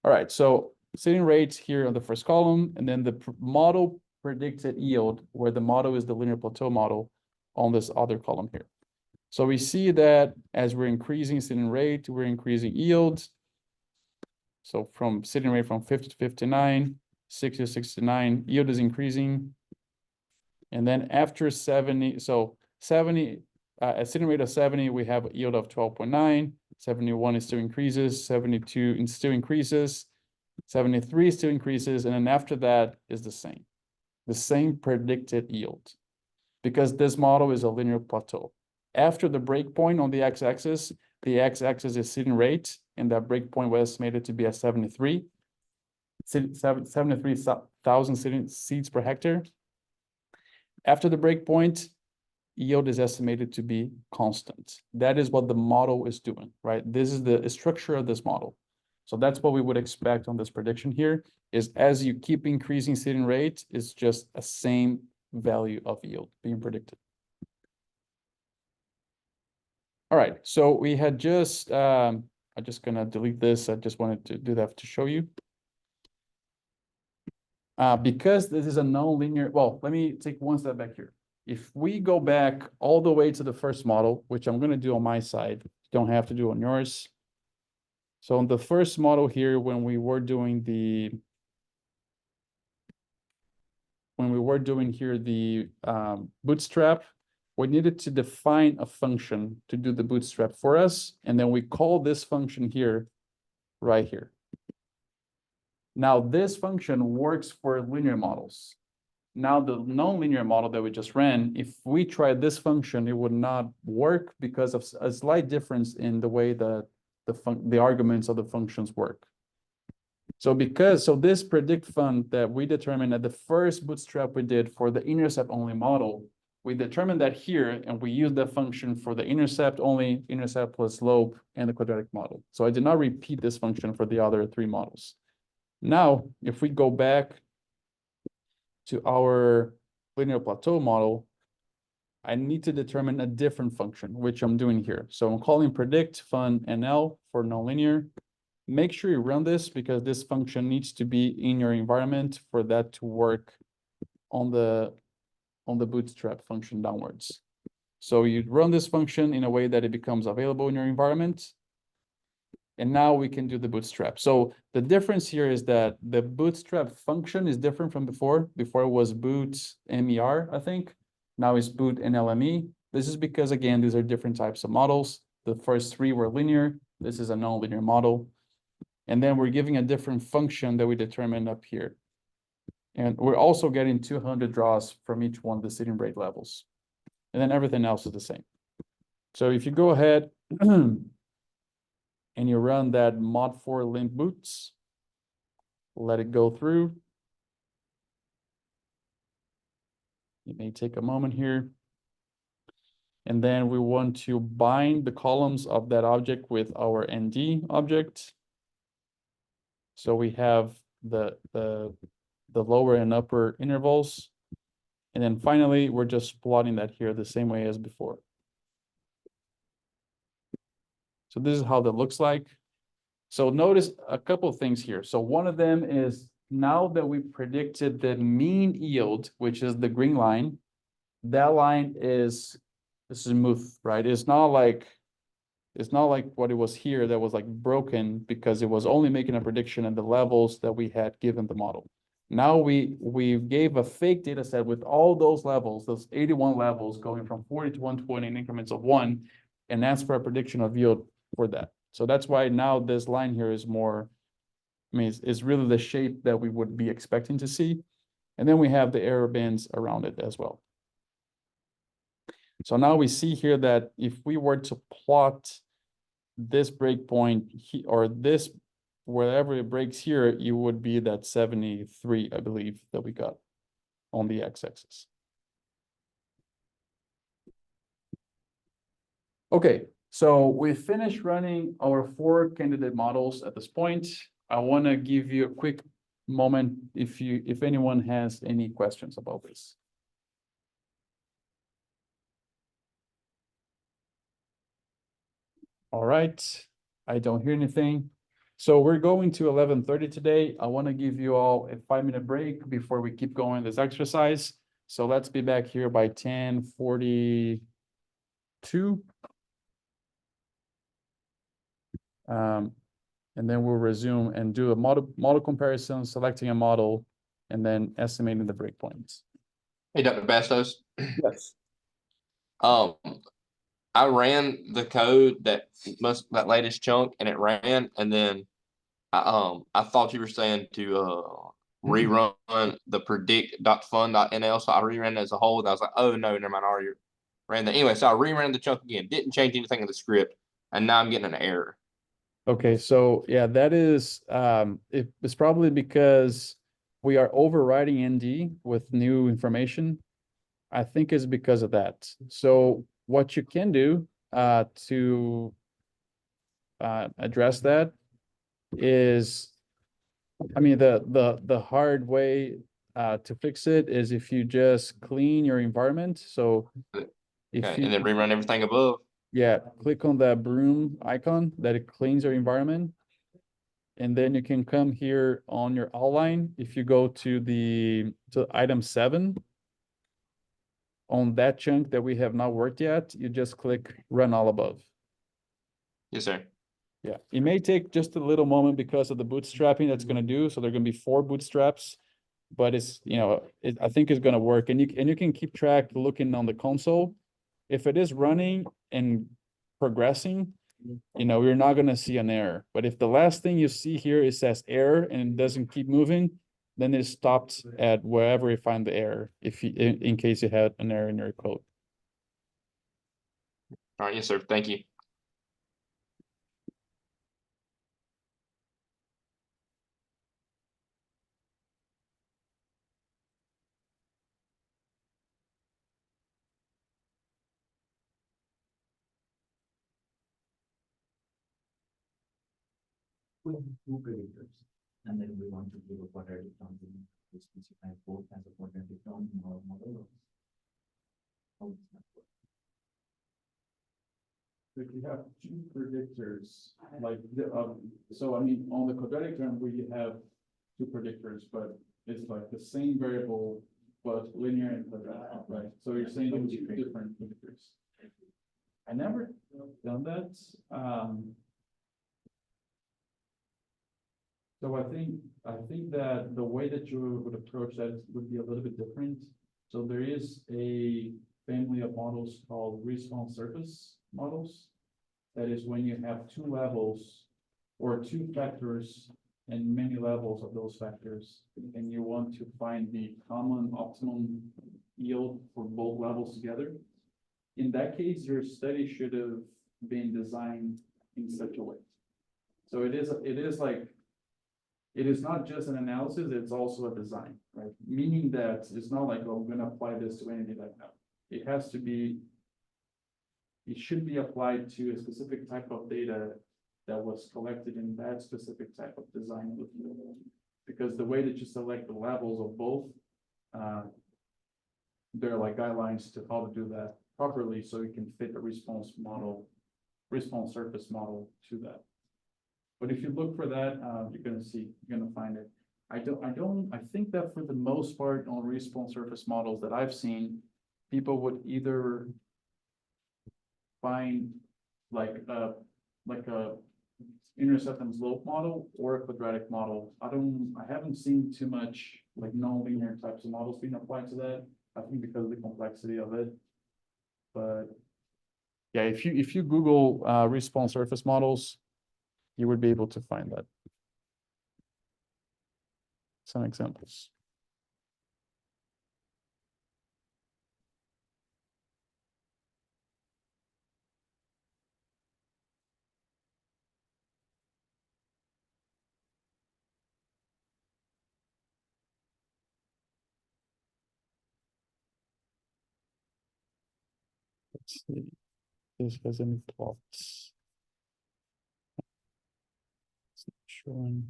All right, so sitting rates here on the first column, and then the model predicted yield, where the model is the linear plateau model on this other column here. So we see that as we're increasing sitting rate, we're increasing yield. So from sitting rate from 50 to 59, 60 to 69, yield is increasing. And then after 70, so 70, at sitting rate of 70, we have a yield of 12.9, 71 is still increases, 72 and still increases, 73 still increases, and then after that is the same predicted yield, because this model is a linear plateau. After the breakpoint on the x-axis, the x-axis is sitting rate, and that breakpoint was estimated to be at 73,000 seeds per hectare. After the breakpoint, yield is estimated to be constant. That is what the model is doing, right? This is the structure of this model. So that's what we would expect on this prediction here, is as you keep increasing sitting rate, it's just a same value of yield being predicted. All right, so we had just, I'm just gonna delete this. I just wanted to do that to show you. Because this is a non-linear, well, let me take one step back here. If we go back all the way to the first model, which I'm gonna do on my side, you don't have to do on yours. So on the first model here, when we were doing the bootstrap, we needed to define a function to do the bootstrap for us. And then we call this function here, right here. Now this function works for linear models. Now the non-linear model that we just ran, if we tried this function, it would not work because of a slight difference in the way that the arguments of the functions work. So this predict fund that we determined at the first bootstrap we did for the intercept only model, we determined that here, and we used that function for the intercept only, intercept plus slope, and the quadratic model. So I did not repeat this function for the other three models. Now, if we go back to our linear plateau model, I need to determine a different function, which I'm doing here. So I'm calling predict fun NL for nonlinear. Make sure you run this, because this function needs to be in your environment for that to work on the bootstrap function downwards. So you run this function in a way that it becomes available in your environment. And now we can do the bootstrap. So the difference here is that the bootstrap function is different from before. Before it was boot MER, I think. Now it's boot NLME. This is because, again, these are different types of models. The first three were linear. This is a nonlinear model. And then we're giving a different function that we determined up here. And we're also getting 200 draws from each one of the sitting rate levels. And then everything else is the same. So if you go ahead and you run that mod 4 limp boots, let it go through. It may take a moment here. And then we want to bind the columns of that object with our ND object. So we have the lower and upper intervals. And then finally, we're just plotting that here the same way as before. So this is how that looks like. So notice a couple of things here. So one of them is now that we predicted the mean yield, which is the green line, that line is smooth, right? It's not like what it was here that was like broken because it was only making a prediction at the levels that we had given the model. Now we gave a fake data set with all those levels, those 81 levels going from 40 to 120 in increments of 1, and ask for a prediction of yield for that. So that's why now this line here is more, I mean, it's really the shape that we would be expecting to see. And then we have the error bands around it as well. So now we see here that if we were to plot this breakpoint or this, wherever it breaks here, it would be that 73, I believe, that we got on the x-axis. Okay, so we finished running our 4 candidate models at this point. I want to give you a quick moment if anyone has any questions about this. All right, I don't hear anything. So we're going to 11:30 today. I want to give you all a 5-minute break before we keep going this exercise. So let's be back here by 10:42. And then we'll resume and do a model comparison, selecting a model, and then estimating the breakpoints. Hey, Dr. Bastos. Yes. I ran the code that latest chunk, and it ran, and then I thought you were saying to rerun the predict.fun.nl, so I reran it as a whole, and I was like, oh no, never mind, I already ran that. Anyway, so I reran the chunk again, didn't change anything in the script, and now I'm getting an error. Okay, so yeah, that is it's probably because we are overriding ND with new information. I think it's because of that. So what you can do to address that is, I mean, the hard way to fix it is if you just clean your environment. So if Okay, you, and then rerun everything above. yeah, click on that broom icon that it cleans your environment. And then you can come here on your outline. If you go to item 7, on that chunk that we have not worked yet, you just click run all above. Yes, sir. Yeah, it may take just a little moment because of the bootstrapping that's going to do. So there are going to be 4 bootstraps, but it's, you know, I think it's going to work. And you can keep track looking on the console. If it is running and progressing, you know, you're not going to see an error. But if the last thing you see here, it says error and it doesn't keep moving, then it stops at wherever you find the error, if you, in case you had an error in your code. All right, yes, sir. Thank you. We have 2 predictors, and then we want to give a quadratic term to specify both as a quadratic term in our model. How does that work? If you have 2 predictors, like so I mean, on the quadratic term, we have 2 predictors, but it's like the same variable, but linear and quadratic, right? So you're saying those 2 different predictors. I never done that. So I think that the way that you would approach that would be a little bit different. So there is a family of models called response surface models. That is when you have two levels or two factors and many levels of those factors, and you want to find the common optimum yield for both levels together. In that case, your study should have been designed in such a way. So it is like, it is not just an analysis, it's also a design, right? Meaning that it's not like, oh, I'm gonna apply this to anything like that. It has to be, it should be applied to a specific type of data that was collected in that specific type of design. Because the way that you select the levels of both, there are like guidelines to how to do that properly, so you can fit a response surface model to that. But if you look for that, you're gonna find it. I think that for the most part on response surface models that I've seen, people would either find like a intercept and slope model or a quadratic model. I haven't seen too much like nonlinear types of models being applied to that. I think because of the complexity of it. But yeah, if you Google response surface models, you would be able to find that. Some examples. Let's see if this has any plots. It's not showing.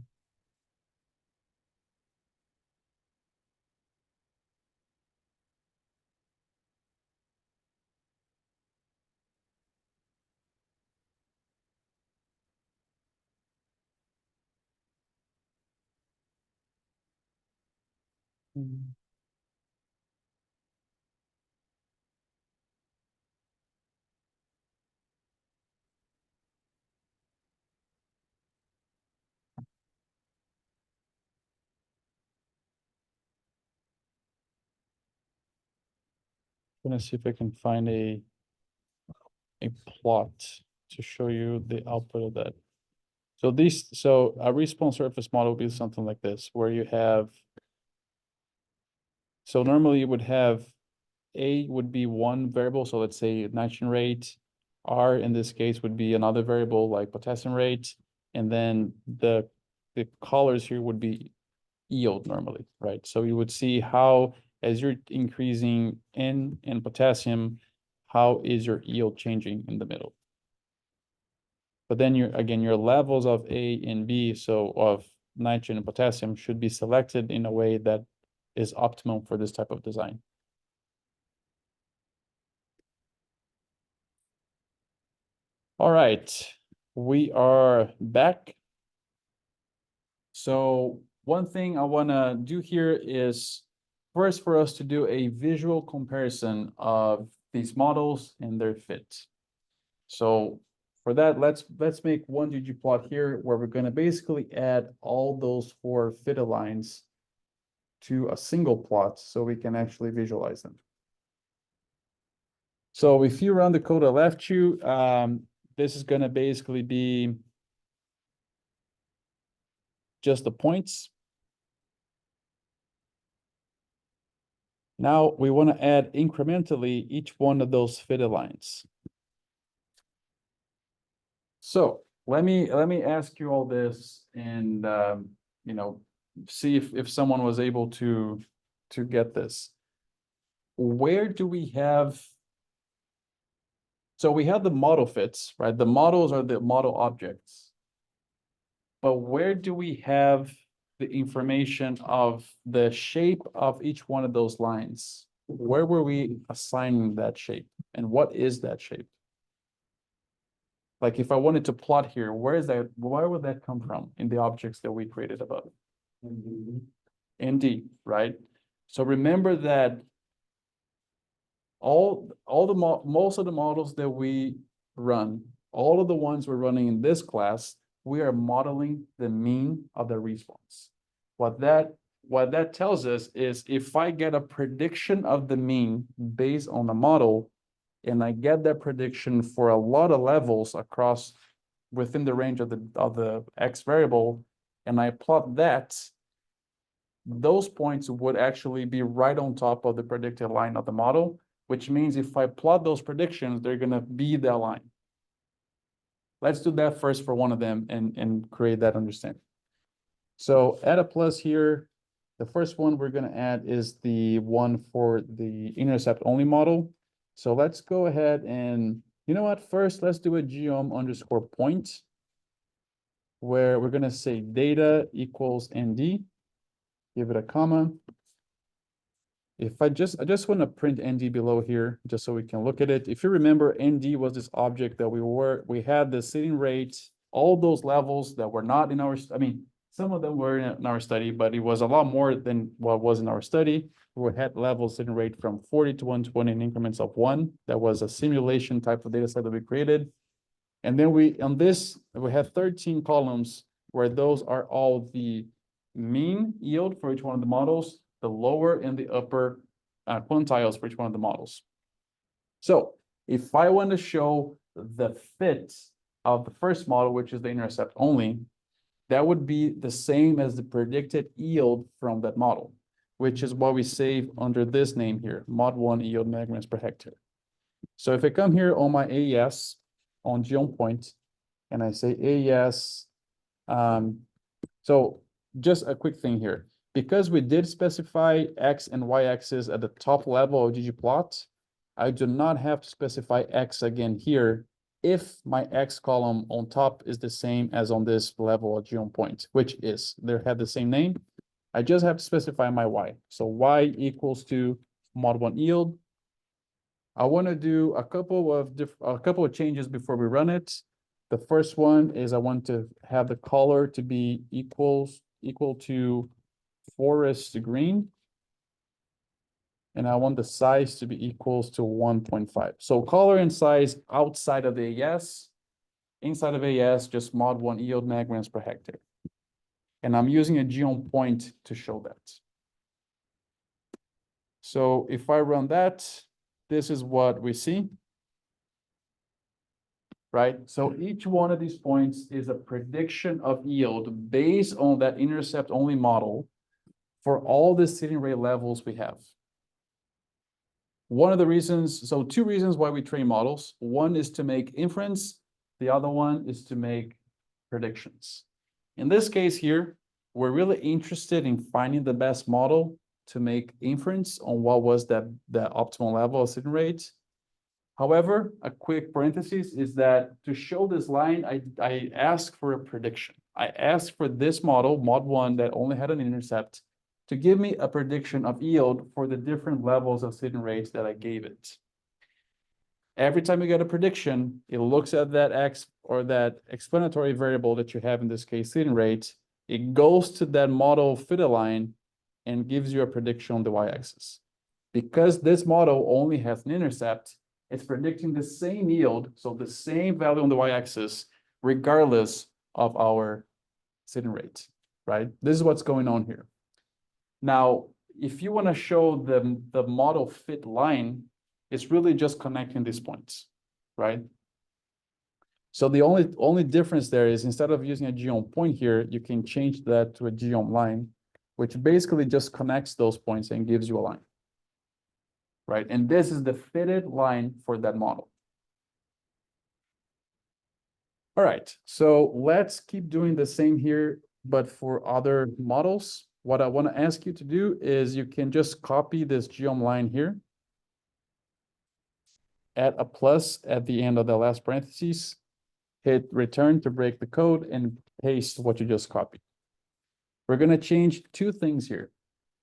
Hmm. Gonna see if I can find a plot to show you the output of that. So a response surface model would be something like this, where you have. So normally you would have A would be one variable, so let's say nitrogen rate. R in this case would be another variable like potassium rate, and then the colors here would be yield normally, right? So you would see how, as you're increasing N and potassium, how is your yield changing in the middle? But then your levels of A and B, so of nitrogen and potassium, should be selected in a way that is optimum for this type of design. All right, we are back. So one thing I want to do here is first for us to do a visual comparison of these models and their fit. So for that, let's make one ggplot here where we're going to basically add all those 4 fit lines to a single plot so we can actually visualize them. So if you run the code I left you, this is going to basically be just the points. Now we want to add incrementally each one of those fitted lines. So let me ask you all this and see if someone was able to get this. Where do we have? So we have the model fits, right? The models are the model objects. But where do we have the information of the shape of each one of those lines? Where were we assigning that shape? And what is that shape? Like if I wanted to plot here, where would that come from in the objects that we created above? ND, right? So remember that most of the models that we run, all of the ones we're running in this class, we are modeling the mean of the response. What that tells us is if I get a prediction of the mean based on the model, and I get that prediction for a lot of levels across within the range of the X variable, and I plot that, those points would actually be right on top of the predicted line of the model, which means if I plot those predictions, they're gonna be that line. Let's do that first for one of them and create that understanding. So add a plus here. The first one we're gonna add is the one for the intercept only model. So let's go ahead and, you know what, first let's do a geom_point where we're gonna say data equals ND, give it a comma. If I just want to print ND below here, just so we can look at it. If you remember, ND was this object that we had the sitting rate, all those levels that were not in our, I mean, some of them were in our study, but it was a lot more than what was in our study. We had levels sitting rate from 40 to 120 in increments of 1. That was a simulation type of data set that we created. And then we have 13 columns where those are all the mean yield for each one of the models, the lower and the upper quantiles for each one of the models. So if I want to show the fit of the first model, which is the intercept only, that would be the same as the predicted yield from that model, which is what we save under this name here, mod1 yield measurements per hectare. So if I come here on my AES on geom_point and I say AES, so just a quick thing here. Because we did specify X and Y axis at the top level of ggplot, I do not have to specify X again here if my X column on top is the same as on this level of geom_point, which is, they have the same name. I just have to specify my Y. So Y equals to mod1 yield. I want to do a couple of changes before we run it. The first one is I want to have the color to be equal to forest green. And I want the size to be equals to 1.5. So color and size outside of the AES, inside of AES, just mod1 yield measurements per hectare. And I'm using a geom_point to show that. So if I run that, this is what we see. Right? So each one of these points is a prediction of yield based on that intercept only model for all the sitting rate levels we have. One of the reasons, so two reasons why we train models. One is to make inference. The other one is to make predictions. In this case here, we're really interested in finding the best model to make inference on what was the optimal level of sitting rate. However, a quick parenthesis is that to show this line, I ask for a prediction. I ask for this model, mod1, that only had an intercept, to give me a prediction of yield for the different levels of sitting rates that I gave it. Every time you get a prediction, it looks at that X or that explanatory variable that you have, in this case, sitting rate. It goes to that model fit line and gives you a prediction on the Y-axis. Because this model only has an intercept, it's predicting the same yield, so the same value on the Y-axis, regardless of our sitting rate, right? This is what's going on here. Now, if you want to show the model fit line, it's really just connecting these points, right? So the only difference there is instead of using a geom_point here, you can change that to a geom line, which basically just connects those points and gives you a line, right? And this is the fitted line for that model. All right, so let's keep doing the same here, but for other models. What I want to ask you to do is you can just copy this geom line here, add a plus at the end of the last parentheses, hit return to break the code, and paste what you just copied. We're going to change two things here.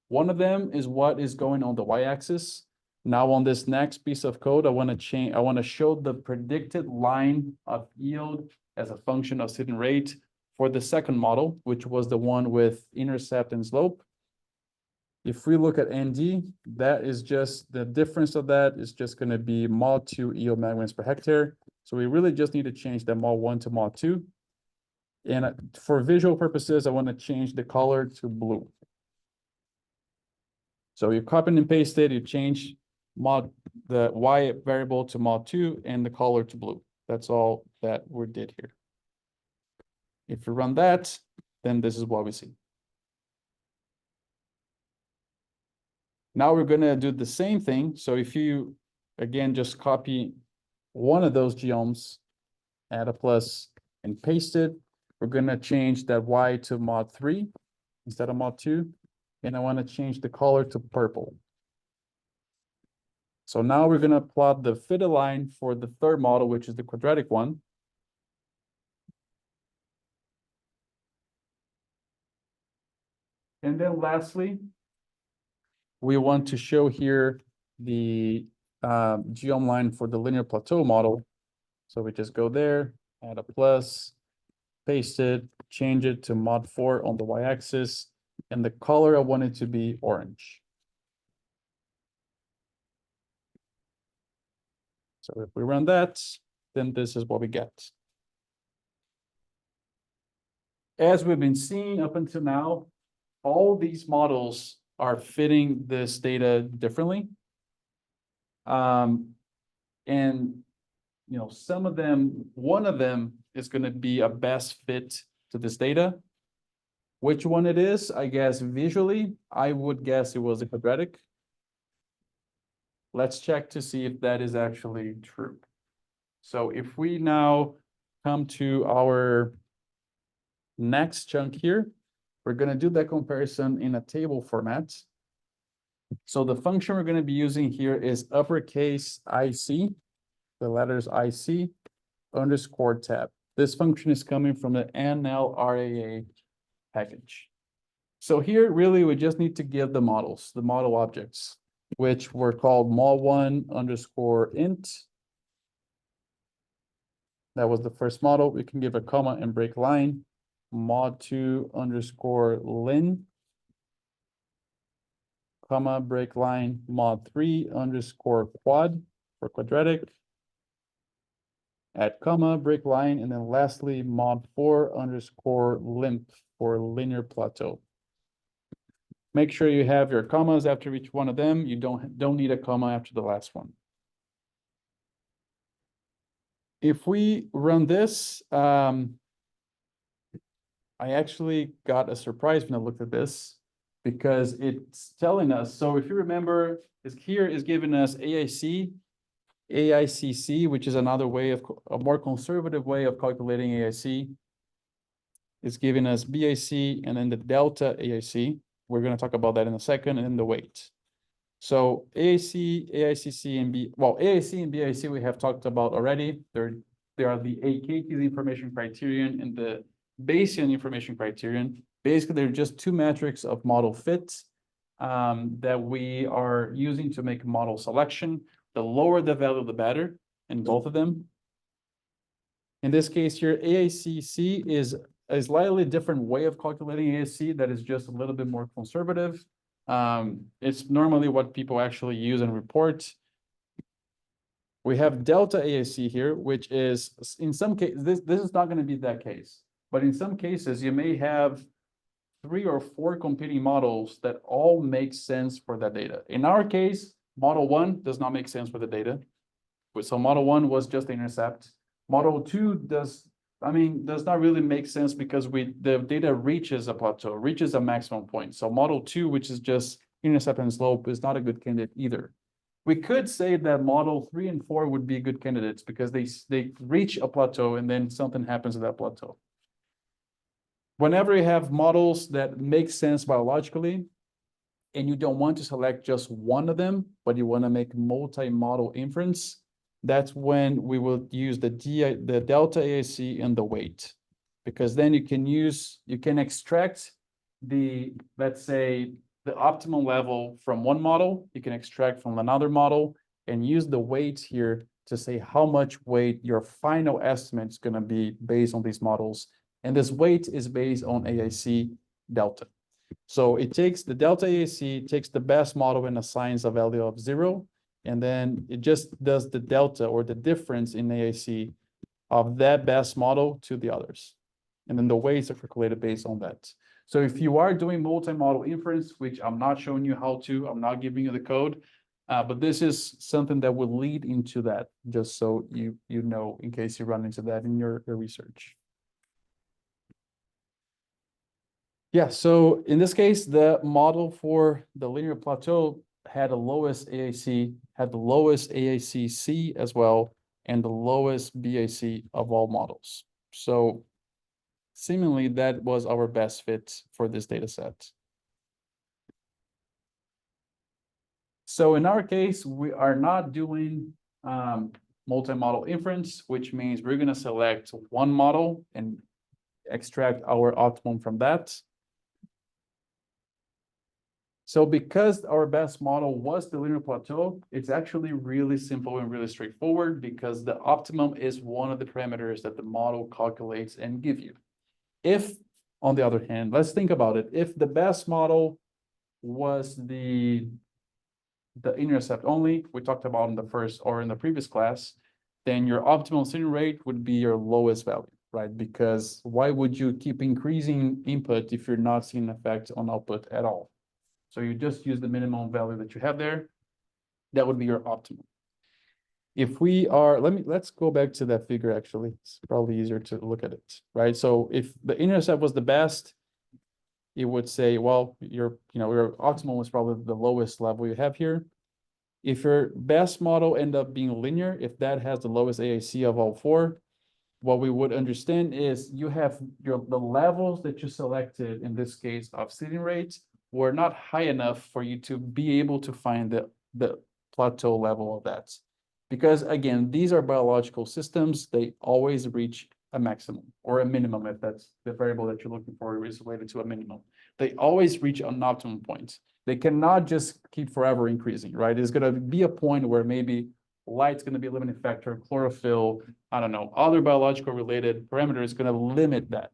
One of them is what is going on the Y-axis. Now on this next piece of code, I want to show the predicted line of yield as a function of sitting rate for the second model, which was the one with intercept and slope. If we look at ND, that is just the difference of that is just going to be mod2 yield measurements per hectare. So we really just need to change the mod1 to mod2. And for visual purposes, I want to change the color to blue. So you copy and paste it, you change the Y variable to mod2 and the color to blue. That's all that we did here. If you run that, then this is what we see. Now we're gonna do the same thing. So if you, again, just copy one of those geoms, add a plus and paste it, we're gonna change that Y to mod3 instead of mod2. And I wanna change the color to purple. So now we're gonna plot the fit align for the third model, which is the quadratic one. And then lastly, we want to show here the geom line for the linear plateau model. So we just go there, add a plus, paste it, change it to mod4 on the y-axis, and the color I want it to be orange. So if we run that, then this is what we get. As we've been seeing up until now, all these models are fitting this data differently. And you know, some of them, one of them is going to be a best fit to this data. Which one it is, I guess visually, I would guess it was a quadratic. Let's check to see if that is actually true. So if we now come to our next chunk here, we're going to do that comparison in a table format. So the function we're going to be using here is uppercase IC, the letters IC underscore tab. This function is coming from the NLRAA package. So here, really, we just need to give the models, the model objects, which were called mod1 underscore int. That was the first model. We can give a comma and break line. Mod2 underscore lin, comma, break line, mod3 underscore quad for quadratic, add comma, break line, and then lastly, mod4 underscore limp for linear plateau. Make sure you have your commas after each one of them. You don't need a comma after the last one. If we run this, I actually got a surprise when I looked at this because it's telling us. So if you remember, here is giving us AIC, AICC, which is another way of a more conservative way of calculating AIC. It's giving us BIC and then the delta AIC. We're going to talk about that in a second, and then the weight. So AIC, AICC, and AIC and BIC we have talked about already. They are the AKT's information criterion and the Bayesian information criterion. Basically, they're just two metrics of model fit that we are using to make model selection. The lower the value, the better in both of them. In this case here, AICC is a slightly different way of calculating AIC that is just a little bit more conservative. It's normally what people actually use and report. We have delta AIC here, which is in some cases, this is not going to be that case, but in some cases you may have 3 or 4 competing models that all make sense for that data. In our case, model 1 does not make sense for the data. So model 1 was just the intercept. Model 2 does not really make sense because the data reaches a plateau, reaches a maximum point. So model 2, which is just intercept and slope, is not a good candidate either. We could say that model 3 and 4 would be good candidates because they reach a plateau and then something happens at that plateau. Whenever you have models that make sense biologically, and you don't want to select just one of them, but you want to make multi-model inference, that's when we will use the delta AIC and the weight, because then you can extract let's say, the optimum level from one model, you can extract from another model and use the weights here to say how much weight your final estimate is going to be based on these models. And this weight is based on AIC delta. So it takes the delta AIC, takes the best model and assigns a value of 0. And then it just does the delta or the difference in AIC of that best model to the others. And then the weights are calculated based on that. So if you are doing multi-model inference, which I'm not showing you how to, I'm not giving you the code, but this is something that will lead into that, just so you know, in case you run into that in your research. Yeah, so in this case, the model for the linear plateau had the lowest AAC, had the lowest AAC-C as well, and the lowest BAC of all models. So seemingly that was our best fit for this data set. So in our case, we are not doing multi-model inference, which means we're going to select one model and extract our optimum from that. So because our best model was the linear plateau, it's actually really simple and really straightforward, because the optimum is one of the parameters that the model calculates and give you. If, on the other hand, let's think about it. If the best model was the intercept only, we talked about in the first or in the previous class, then your optimal sitting rate would be your lowest value, right? Because why would you keep increasing input if you're not seeing an effect on output at all? So you just use the minimum value that you have there. That would be your optimum. If we are, let's go back to that figure. Actually, it's probably easier to look at it, right? So if the intercept was the best, it would say, well, your optimum was probably the lowest level you have here. If your best model end up being linear, if that has the lowest AAC of all four, what we would understand is you have the levels that you selected in this case of sitting rates were not high enough for you to be able to find the plateau level of that. Because again, these are biological systems, they always reach a maximum or a minimum, if that's the variable that you're looking for is related to a minimum. They always reach an optimum point. They cannot just keep forever increasing, right? There's going to be a point where maybe light's going to be a limiting factor, chlorophyll, I don't know, other biological related parameters is going to limit that.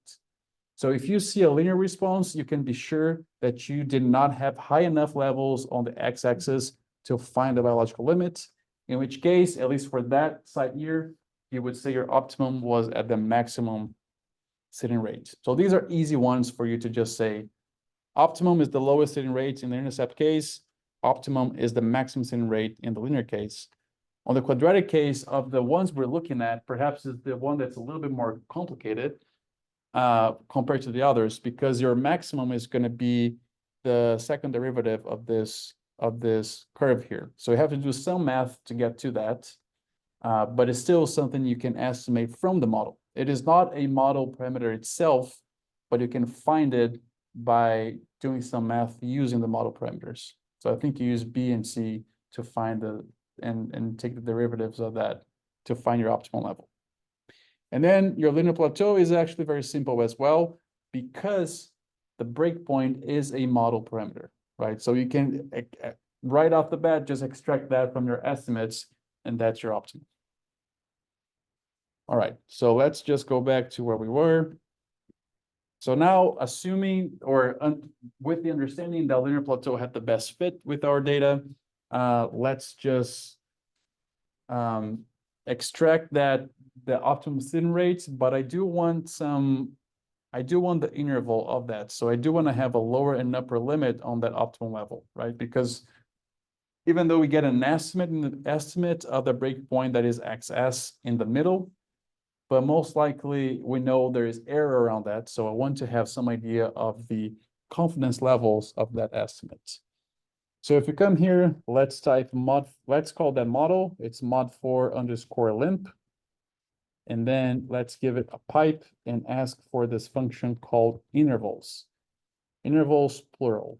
So if you see a linear response, you can be sure that you did not have high enough levels on the x-axis to find the biological limit, in which case, at least for that site here, you would say your optimum was at the maximum sitting rate. So these are easy ones for you to just say, optimum is the lowest sitting rate in the intercept case, optimum is the maximum sitting rate in the linear case. On the quadratic case of the ones we're looking at, perhaps is the one that's a little bit more complicated compared to the others, because your maximum is going to be the second derivative of this curve here. So you have to do some math to get to that, but it's still something you can estimate from the model. It is not a model parameter itself, but you can find it by doing some math using the model parameters. So I think you use B and C to find and take the derivatives of that to find your optimal level. And then your linear plateau is actually very simple as well, because the breakpoint is a model parameter, right? So you can right off the bat just extract that from your estimates, and that's your optimum. All right, so let's just go back to where we were. So now, assuming or with the understanding that linear plateau had the best fit with our data, let's just extract the optimum sitting rate, but I do want the interval of that. So I do want to have a lower and upper limit on that optimal level, right? Because even though we get an estimate of the breakpoint that is XS in the middle, but most likely we know there is error around that. So I want to have some idea of the confidence levels of that estimate. So if you come here, let's type let's call that model. It's mod4_limp. And then let's give it a pipe and ask for this function called intervals. Intervals plural,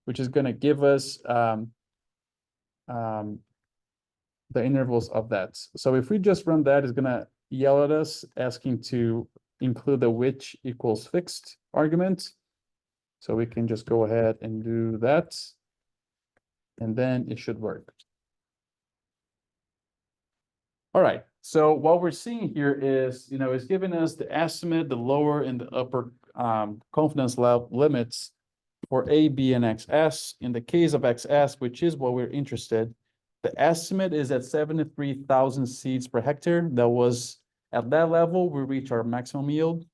which is going to give us the intervals of that. So if we just run that, it's going to yell at us asking to include the which equals fixed argument. So we can just go ahead and do that. And then it should work. All right. So what we're seeing here is, it's giving us the estimate, the lower and the upper confidence level limits for A, B, and XS. In the case of XS, which is what we're interested, the estimate is at 73,000 seeds per hectare. That was, at that level, we reach our maximum yield.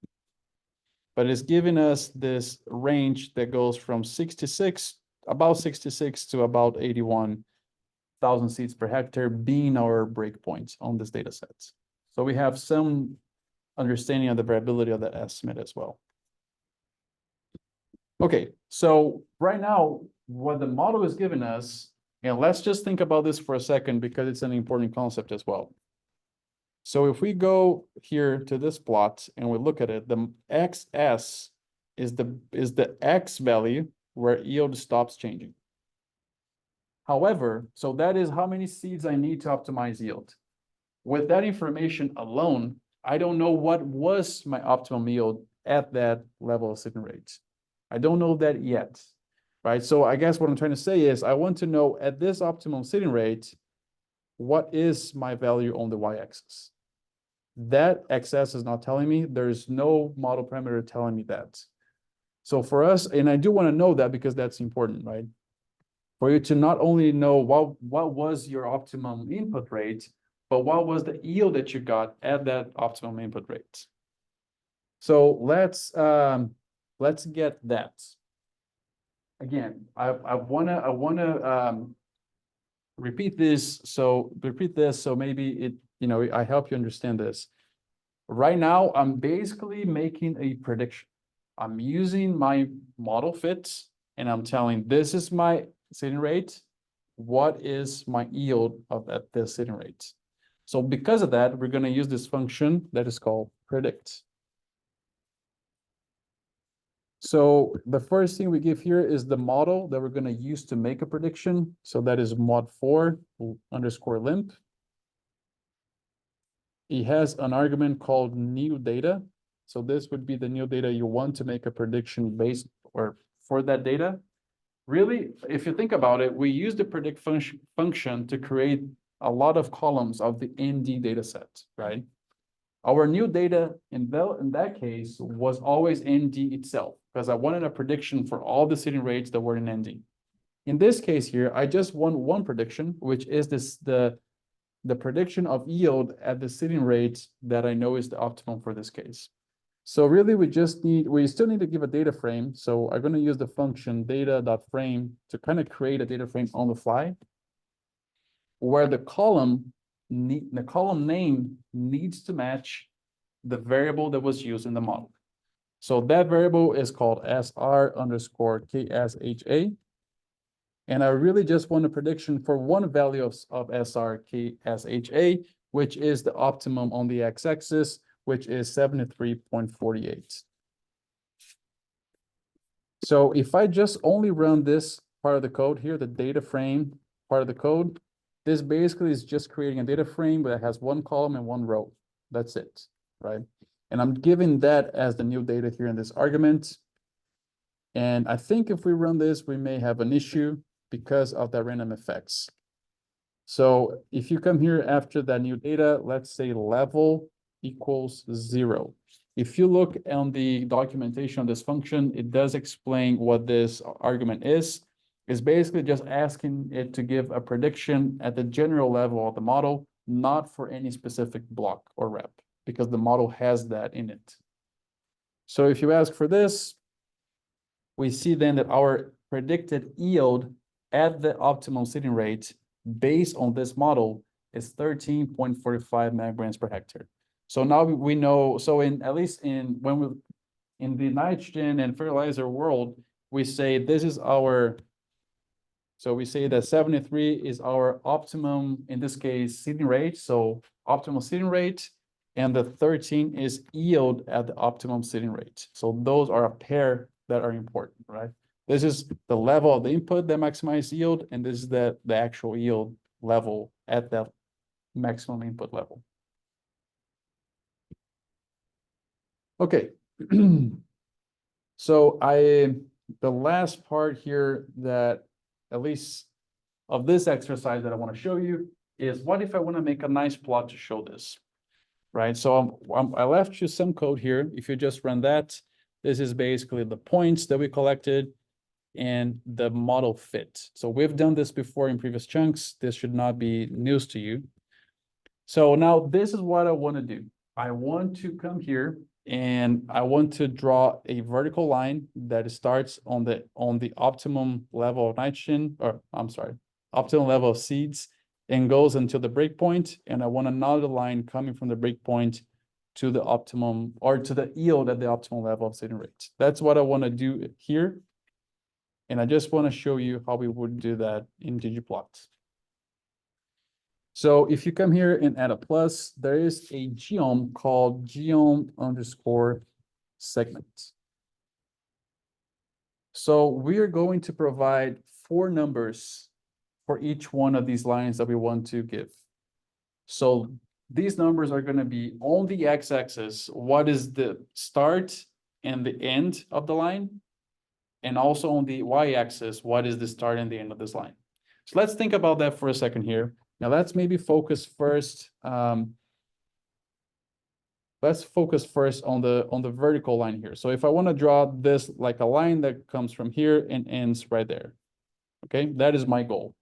but it's giving us this range that goes from 66, about 66 to about 81,000 seeds per hectare being our breakpoints on this data set. So we have some understanding of the variability of that estimate as well. Okay, so right now, what the model is giving us, and let's just think about this for a second because it's an important concept as well. So if we go here to this plot and we look at it, the XS is the X value where yield stops changing. However, so that is how many seeds I need to optimize yield. With that information alone, I don't know what was my optimum yield at that level of seeding rate. I don't know that yet, right? So I guess what I'm trying to say is I want to know at this optimum seeding rate, what is my value on the y-axis? That XS is not telling me. There's no model parameter telling me that. So for us, and I do want to know that because that's important, right? For you to not only know what was your optimum input rate, but what was the yield that you got at that optimum input rate. So let's get that. Again, I wanna repeat this. So maybe it, I help you understand this. Right now, I'm basically making a prediction. I'm using my model fits and I'm telling this is my seeding rate. What is my yield at this seeding rate? So because of that, we're going to use this function that is called predict. So the first thing we give here is the model that we're going to use to make a prediction. So that is mod4 underscore limp. It has an argument called new data. So this would be the new data you want to make a prediction based or for that data. Really, if you think about it, we use the predict function to create a lot of columns of the ND data set, right? Our new data in that case was always ND itself because I wanted a prediction for all the seeding rates that were in ND. In this case here, I just want one prediction, which is the prediction of yield at the seeding rate that I know is the optimum for this case. So really we still need to give a data frame. So I'm going to use the function data.frame to kind of create a data frame on the fly where the column name needs to match the variable that was used in the model. So that variable is called SR underscore KSHA. And I really just want a prediction for one value of SR KSHA, which is the optimum on the x-axis, which is 73.48. So if I just only run this part of the code here, the data frame part of the code, this basically is just creating a data frame that has one column and one row. That's it, right? And I'm giving that as the new data here in this argument. And I think if we run this, we may have an issue because of the random effects. So if you come here after that new data, let's say level equals 0. If you look on the documentation of this function, it does explain what this argument is. It's basically just asking it to give a prediction at the general level of the model, not for any specific block or rep, because the model has that in it. So if you ask for this, we see then that our predicted yield at the optimal seeding rate based on this model is 13.45 megagrams per hectare. So now we know, so in the nitrogen and fertilizer world, we say this is our, so we say that 73 is our optimum, in this case, seeding rate. So optimal seeding rate, and the 13 is yield at the optimum seeding rate. So those are a pair that are important, right? This is the level of the input that maximizes yield, and this is the actual yield level at that maximum input level. Okay. So the last part here that, at least of this exercise that I want to show you, is what if I want to make a nice plot to show this, right? So I left you some code here. If you just run that, this is basically the points that we collected and the model fit. So we've done this before in previous chunks. This should not be news to you. So now this is what I want to do. I want to come here and I want to draw a vertical line that starts on the optimum level of nitrogen, or I'm sorry, optimum level of seeds, and goes until the breakpoint. And I want another line coming from the breakpoint to the optimum, or to the yield at the optimal level of seeding rate. That's what I want to do here. And I just want to show you how we would do that in ggplot. So if you come here and add a plus, there is a geom called geom_segment. So we are going to provide 4 numbers for each one of these lines that we want to give. So these numbers are going to be on the x-axis, what is the start and the end of the line, and also on the y-axis, what is the start and the end of this line. So let's think about that for a second here. Now let's maybe focus first. Let's focus first on the vertical line here. So if I want to draw this like a line that comes from here and ends right there, okay, that is my goal.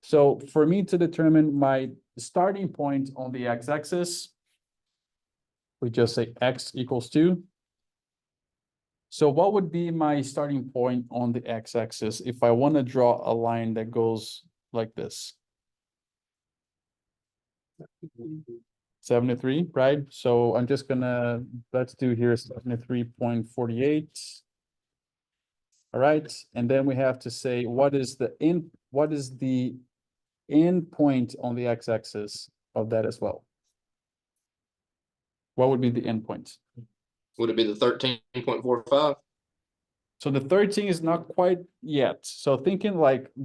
So for me to determine my starting point on the x-axis, we just say x equals 2. So what would be my starting point on the x-axis if I want to draw a line that goes like this? 73, right? So I'm just gonna, let's do here 73.48. All right, and then we have to say what is the end point on the x-axis of that as well? What would be the end point? Would it be the 13.45? So the 13 is not quite yet. So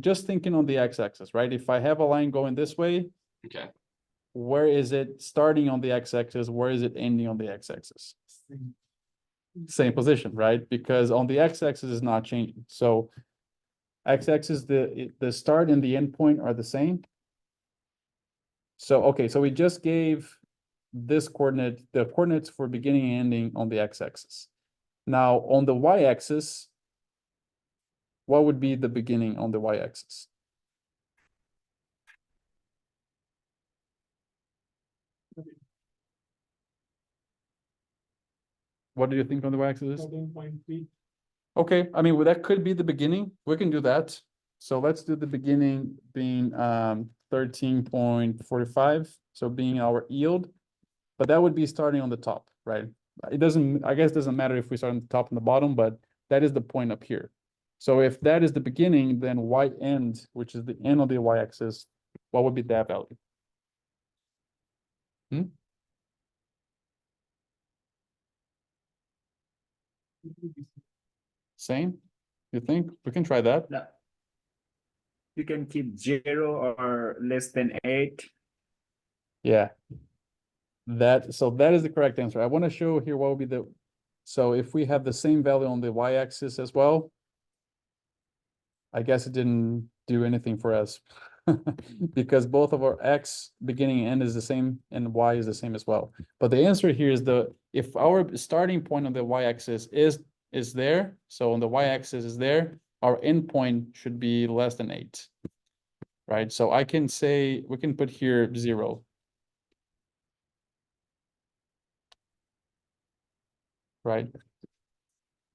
just thinking on the x-axis, right? If I have a line going this way, Okay. where is it starting on the x-axis? Where is it ending on the x-axis? Same position, right? Because on the x-axis is not changing. So x-axis, the start and the end point are the same. So, okay, so we just gave this coordinate, the coordinates for beginning and ending on the x-axis. Now on the y-axis, what would be the beginning on the y-axis? What do you think on the y-axis is? 13.3. Okay, I mean, well, that could be the beginning. We can do that. So let's do the beginning being 13.45, so being our yield. But that would be starting on the top, right? I guess it doesn't matter if we start on the top and the bottom, but that is the point up here. So if that is the beginning, then y end, which is the end of the y-axis, what would be that value? Same? You think? We can try that. No. You can keep 0 or less than 8. Yeah. So that is the correct answer. I want to show here what would be so if we have the same value on the y-axis as well, I guess it didn't do anything for us because both of our x beginning and end is the same and y is the same as well. But the answer here is if our starting point on the y-axis is there, so on the y-axis is there, our end point should be less than 8, right? So I can say, we can put here 0. Right?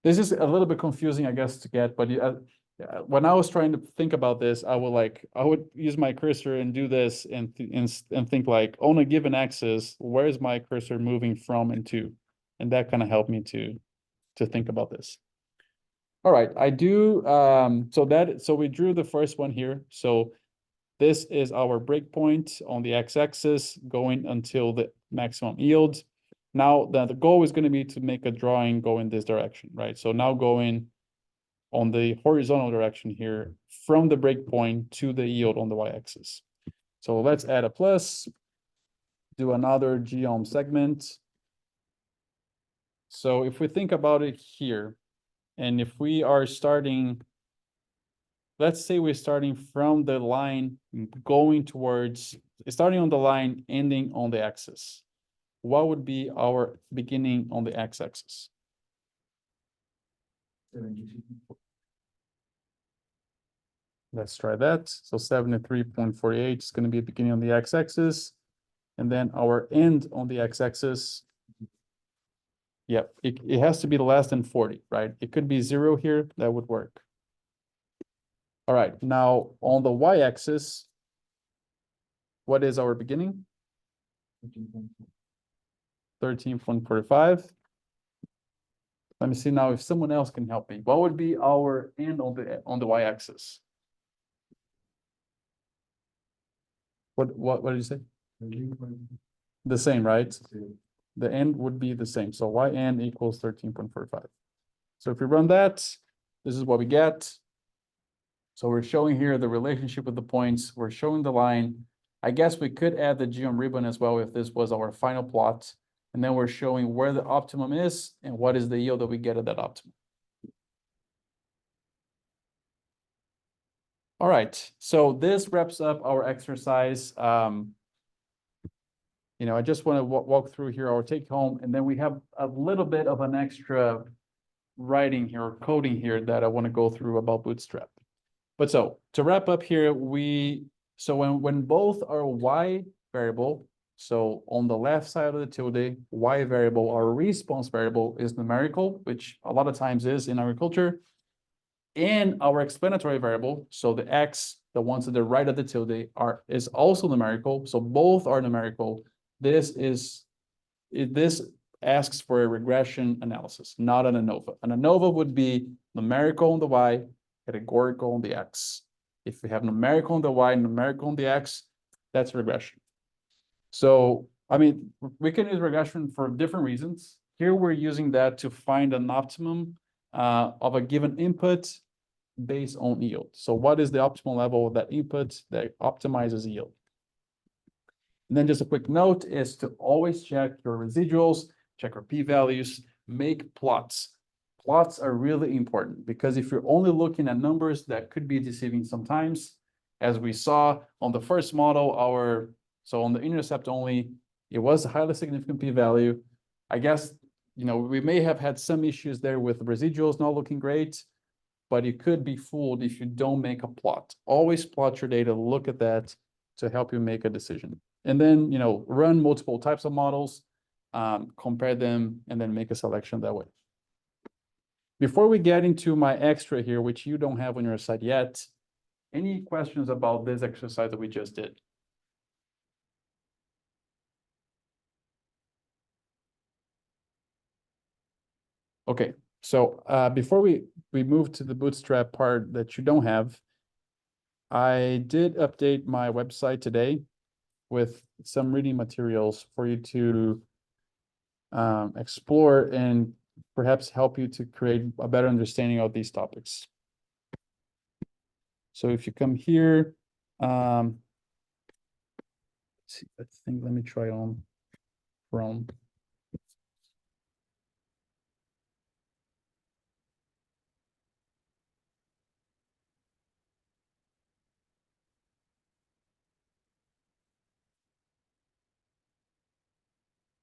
This is a little bit confusing, I guess, to get, but when I was trying to think about this, I would use my cursor and do this and think like on a given axis, where is my cursor moving from and to? And that kind of helped me to think about this. All right, I do so we drew the first one here. So this is our breakpoint on the x-axis going until the maximum yield. Now the goal is going to be to make a drawing go in this direction, right? So now going on the horizontal direction here from the breakpoint to the yield on the y-axis. So let's add a plus, do another geom segment. So if we think about it here, and if we are starting, let's say we're starting from the line going towards, starting on the line, ending on the axis. What would be our beginning on the x-axis? 72. Let's try that. So 73.48 is going to be beginning on the x-axis. And then our end on the x-axis Yep, it has to be less than 40, right? It could be 0 here, that would work. All right, now on the y-axis, what is our beginning? 13.45. Let me see now if someone else can help me. What would be our end on the y-axis? What did you say? The same, right? The end would be the same. So y(n) equals 13.45. So if we run that, this is what we get. So we're showing here the relationship with the points. We're showing the line. I guess we could add the geom ribbon as well if this was our final plot. And then we're showing where the optimum is and what is the yield that we get at that optimum. All right, so this wraps up our exercise. I just want to walk through here our take home, and then we have a little bit of an extra writing here or coding here that I want to go through about Bootstrap. But so to wrap up here, when both are y variable, so on the left side of the tilde, y variable, our response variable is numerical, which a lot of times is in agriculture. And our explanatory variable, so the x, the ones to the right of the tilde, is also numerical. So both are numerical. This asks for a regression analysis, not an ANOVA. An ANOVA would be numerical on the y, categorical on the x. If we have numerical on the y, numerical on the x, that's regression. So, I mean, we can use regression for different reasons. Here we're using that to find an optimum of a given input based on yield. So what is the optimal level of that input that optimizes yield? And then just a quick note is to always check your residuals, check your p-values, make plots. Plots are really important because if you're only looking at numbers, that could be deceiving sometimes. As we saw on the first model, so on the intercept only, it was a highly significant p-value. I guess, we may have had some issues there with residuals not looking great, but you could be fooled if you don't make a plot. Always plot your data, look at that to help you make a decision. And then, run multiple types of models, compare them, and then make a selection that way. Before we get into my extra here, which you don't have on your side yet, any questions about this exercise that we just did? Okay, so before we move to the Bootstrap part that you don't have, I did update my website today with some reading materials for you to explore and perhaps help you to create a better understanding of these topics. So if you come here, let's see, let me try on Chrome.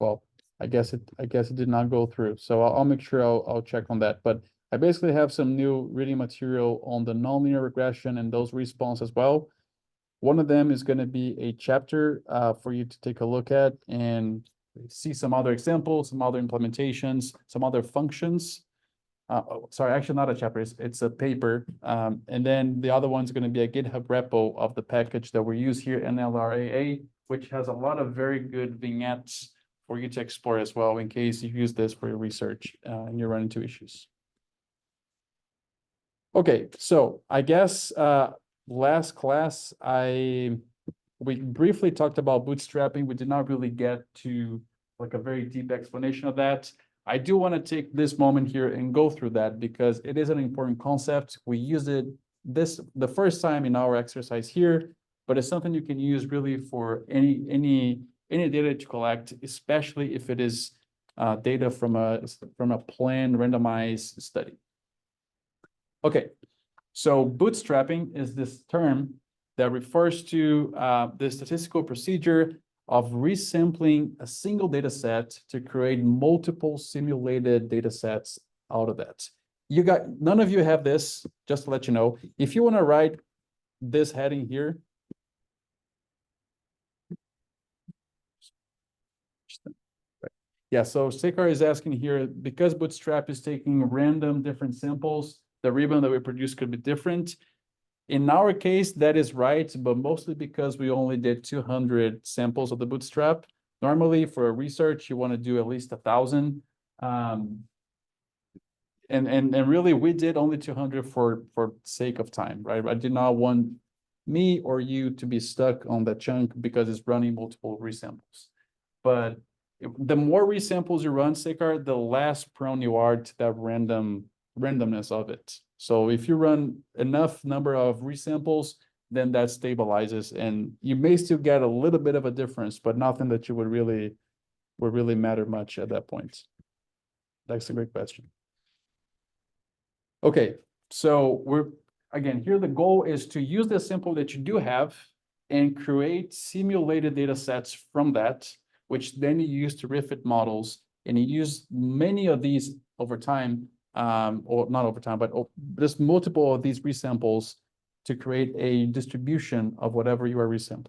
Well, I guess it did not go through. So I'll make sure I'll check on that. But I basically have some new reading material on the nonlinear regression and those response as well. One of them is going to be a chapter for you to take a look at and see some other examples, some other implementations, some other functions. Sorry, actually not a chapter, it's a paper. And then the other one's going to be a GitHub repo of the package that we use here, NLRAA, which has a lot of very good vignettes for you to explore as well in case you use this for your research and you run into issues. Okay, so I guess last class, we briefly talked about bootstrapping. We did not really get to like a very deep explanation of that. I do want to take this moment here and go through that because it is an important concept. We used it the first time in our exercise here, but it's something you can use really for any data to collect, especially if it is data from a planned randomized study. Okay, so bootstrapping is this term that refers to the statistical procedure of resampling a single data set to create multiple simulated data sets out of that. None of you have this, just to let you know. If you want to write this heading here, Yeah, so Sekar is asking here, because Bootstrap is taking random different samples, the ribbon that we produce could be different. In our case, that is right, but mostly because we only did 200 samples of the Bootstrap. Normally, for research, you want to do at least 1,000. And really, we did only 200 for sake of time, right? I did not want me or you to be stuck on that chunk because it's running multiple resamples. But the more resamples you run, Sekar, the less prone you are to that randomness of it. So if you run enough number of resamples, then that stabilizes, and you may still get a little bit of a difference, but nothing that you would really matter much at that point. That's a great question. Okay, so again, here the goal is to use the sample that you do have and create simulated data sets from that, which then you use to refit models, and you use many of these over time, or not over time, but there's multiple of these resamples to create a distribution of whatever you are resampling.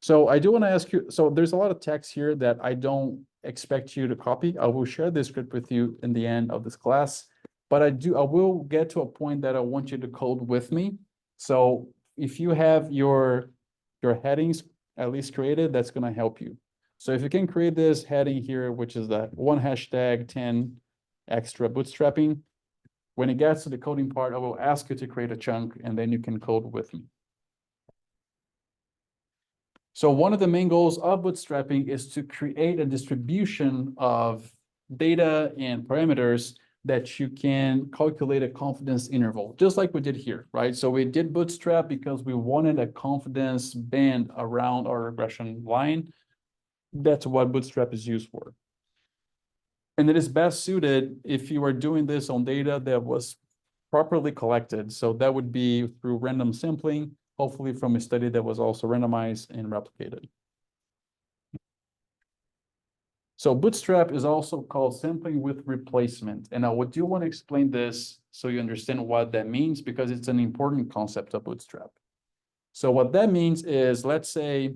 So I do want to ask you, so there's a lot of text here that I don't expect you to copy. I will share this script with you in the end of this class, but I will get to a point that I want you to code with me. So if you have your headings at least created, that's going to help you. So if you can create this heading here, which is that one hashtag 10 extra bootstrapping, when it gets to the coding part, I will ask you to create a chunk, and then you can code with me. So one of the main goals of bootstrapping is to create a distribution of data and parameters that you can calculate a confidence interval, just like we did here, right? So we did bootstrap because we wanted a confidence band around our regression line. That's what bootstrap is used for. And it is best suited if you are doing this on data that was properly collected. So that would be through random sampling, hopefully from a study that was also randomized and replicated. So Bootstrap is also called sampling with replacement. And I do want to explain this so you understand what that means, because it's an important concept of Bootstrap. So what that means is, let's say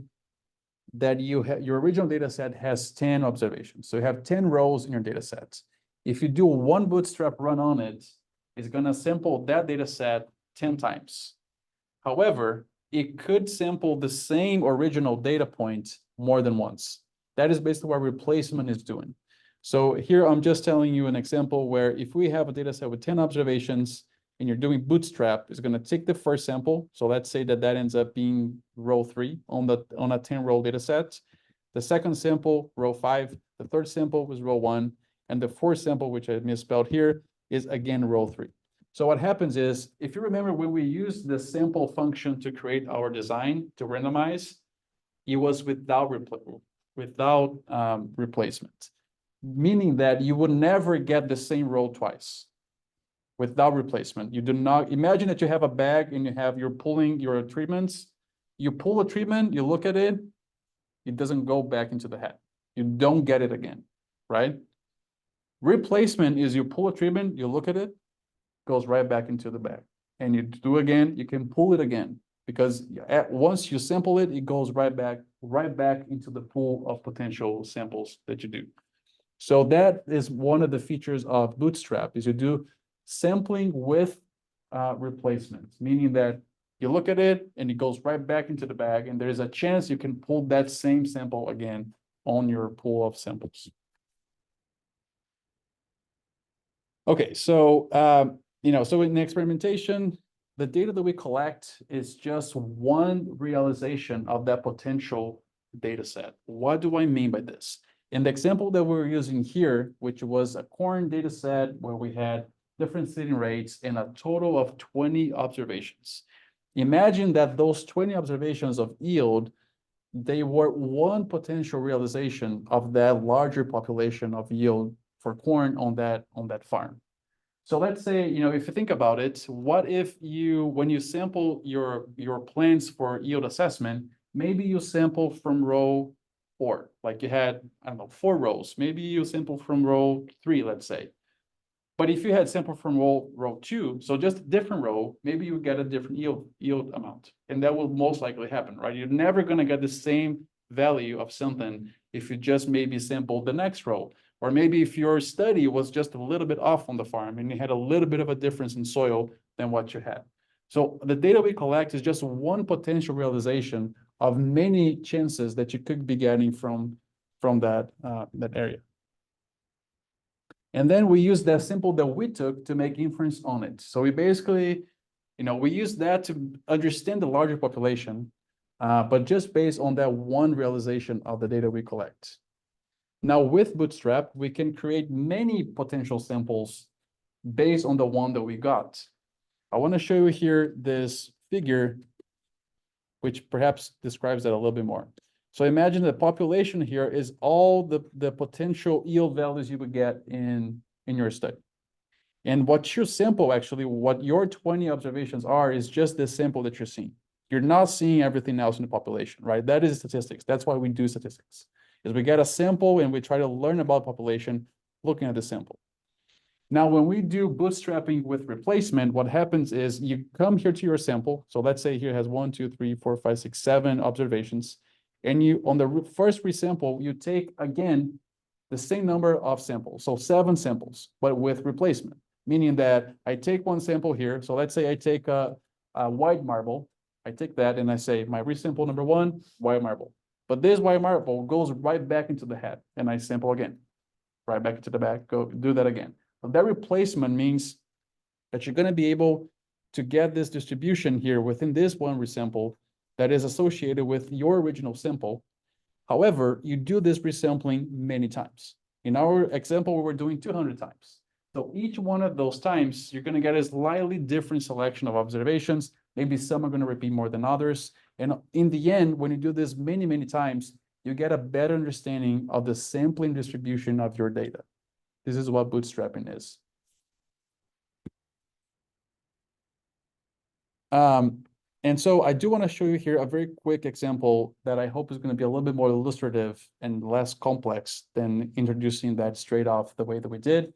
that your original data set has 10 observations. So you have 10 rows in your data set. If you do one Bootstrap run on it, it's going to sample that data set 10 times. However, it could sample the same original data point more than once. That is basically what replacement is doing. So here I'm just telling you an example where if we have a data set with 10 observations and you're doing Bootstrap, it's going to take the first sample. So let's say that ends up being row 3 on a 10 row data set. The second sample, row 5. The third sample was row 1. And the fourth sample, which I misspelled here, is again row 3. So what happens is, if you remember when we used the sample function to create our design to randomize, it was without replacement, meaning that you would never get the same row twice without replacement. You do not imagine that you have a bag and you're pulling your treatments. You pull a treatment, you look at it, it doesn't go back into the head. You don't get it again, right? Replacement is you pull a treatment, you look at it, goes right back into the bag. And you do again, you can pull it again, because once you sample it, it goes right back into the pool of potential samples that you do. So that is one of the features of Bootstrap, is you do sampling with replacements, meaning that you look at it and it goes right back into the bag, and there's a chance you can pull that same sample again on your pool of samples. Okay, so so in experimentation, the data that we collect is just one realization of that potential data set. What do I mean by this? In the example that we're using here, which was a corn data set where we had different seeding rates and a total of 20 observations. Imagine that those 20 observations of yield, they were one potential realization of that larger population of yield for corn on that farm. So let's say, if you think about it, what if when you sample your plants for yield assessment, maybe you sample from row 4, like you had, 4 rows. Maybe you sample from row 3, let's say. But if you had sample from row 2, so just a different row, maybe you get a different yield amount. And that will most likely happen, right? You're never going to get the same value of something if you just maybe sampled the next row, or maybe if your study was just a little bit off on the farm and you had a little bit of a difference in soil than what you had. So the data we collect is just one potential realization of many chances that you could be getting from that area. And then we use that sample that we took to make inference on it. So we basically, we use that to understand the larger population, but just based on that one realization of the data we collect. Now with Bootstrap, we can create many potential samples based on the one that we got. I want to show you here this figure, which perhaps describes that a little bit more. So imagine the population here is all the potential yield values you would get in your study. And what your sample actually, what your 20 observations are, is just this sample that you're seeing. You're not seeing everything else in the population, right? That is statistics. That's why we do statistics, is we get a sample and we try to learn about population looking at the sample. Now, when we do bootstrapping with replacement, what happens is you come here to your sample. So let's say here has 1, 2, 3, 4, 5, 6, 7 observations. And you, on the first resample, you take again the same number of samples. So 7 samples, but with replacement, meaning that I take one sample here. So let's say I take a white marble. I take that and I say my resample number 1, white marble. But this white marble goes right back into the head and I sample again, right back into the back, go do that again. But that replacement means that you're going to be able to get this distribution here within this one resample that is associated with your original sample. However, you do this resampling many times. In our example, we were doing 200 times. So each one of those times, you're going to get a slightly different selection of observations. Maybe some are going to repeat more than others. And in the end, when you do this many, many times, you get a better understanding of the sampling distribution of your data. This is what bootstrapping is. And so I do want to show you here a very quick example that I hope is going to be a little bit more illustrative and less complex than introducing that straight off the way that we did.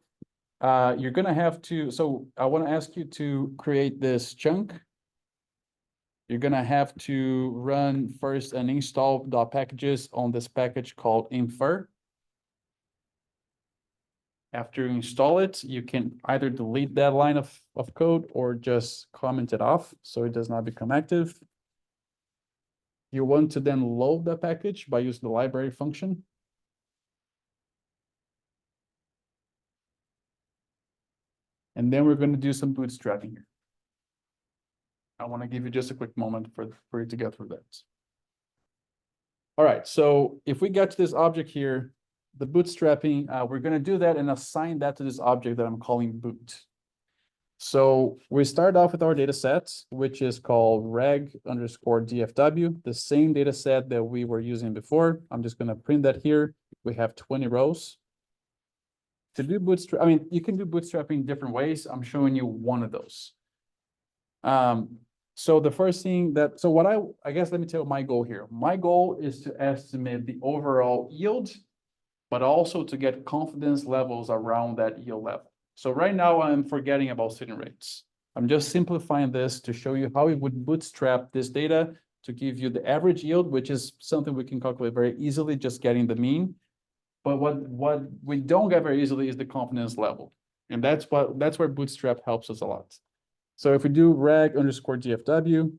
You're going to have to, so I want to ask you to create this chunk. You're going to have to run first an install.packages on this package called infer. After you install it, you can either delete that line of code or just comment it off so it does not become active. You want to then load the package by using the library function. And then we're going to do some bootstrapping here. I want to give you just a quick moment for you to get through that. All right, so if we get to this object here, the bootstrapping, we're going to do that and assign that to this object that I'm calling boot. So we start off with our data set, which is called reg_dfw, the same data set that we were using before. I'm just going to print that here. We have 20 rows. To do bootstrap, I mean, you can do bootstrapping different ways. I'm showing you one of those. So the first thing that, so what I guess, let me tell you my goal here. My goal is to estimate the overall yield, but also to get confidence levels around that yield level. So right now I'm forgetting about student rates. I'm just simplifying this to show you how we would bootstrap this data to give you the average yield, which is something we can calculate very easily, just getting the mean. But what we don't get very easily is the confidence level. And that's where Bootstrap helps us a lot. So if we do reg_dfw,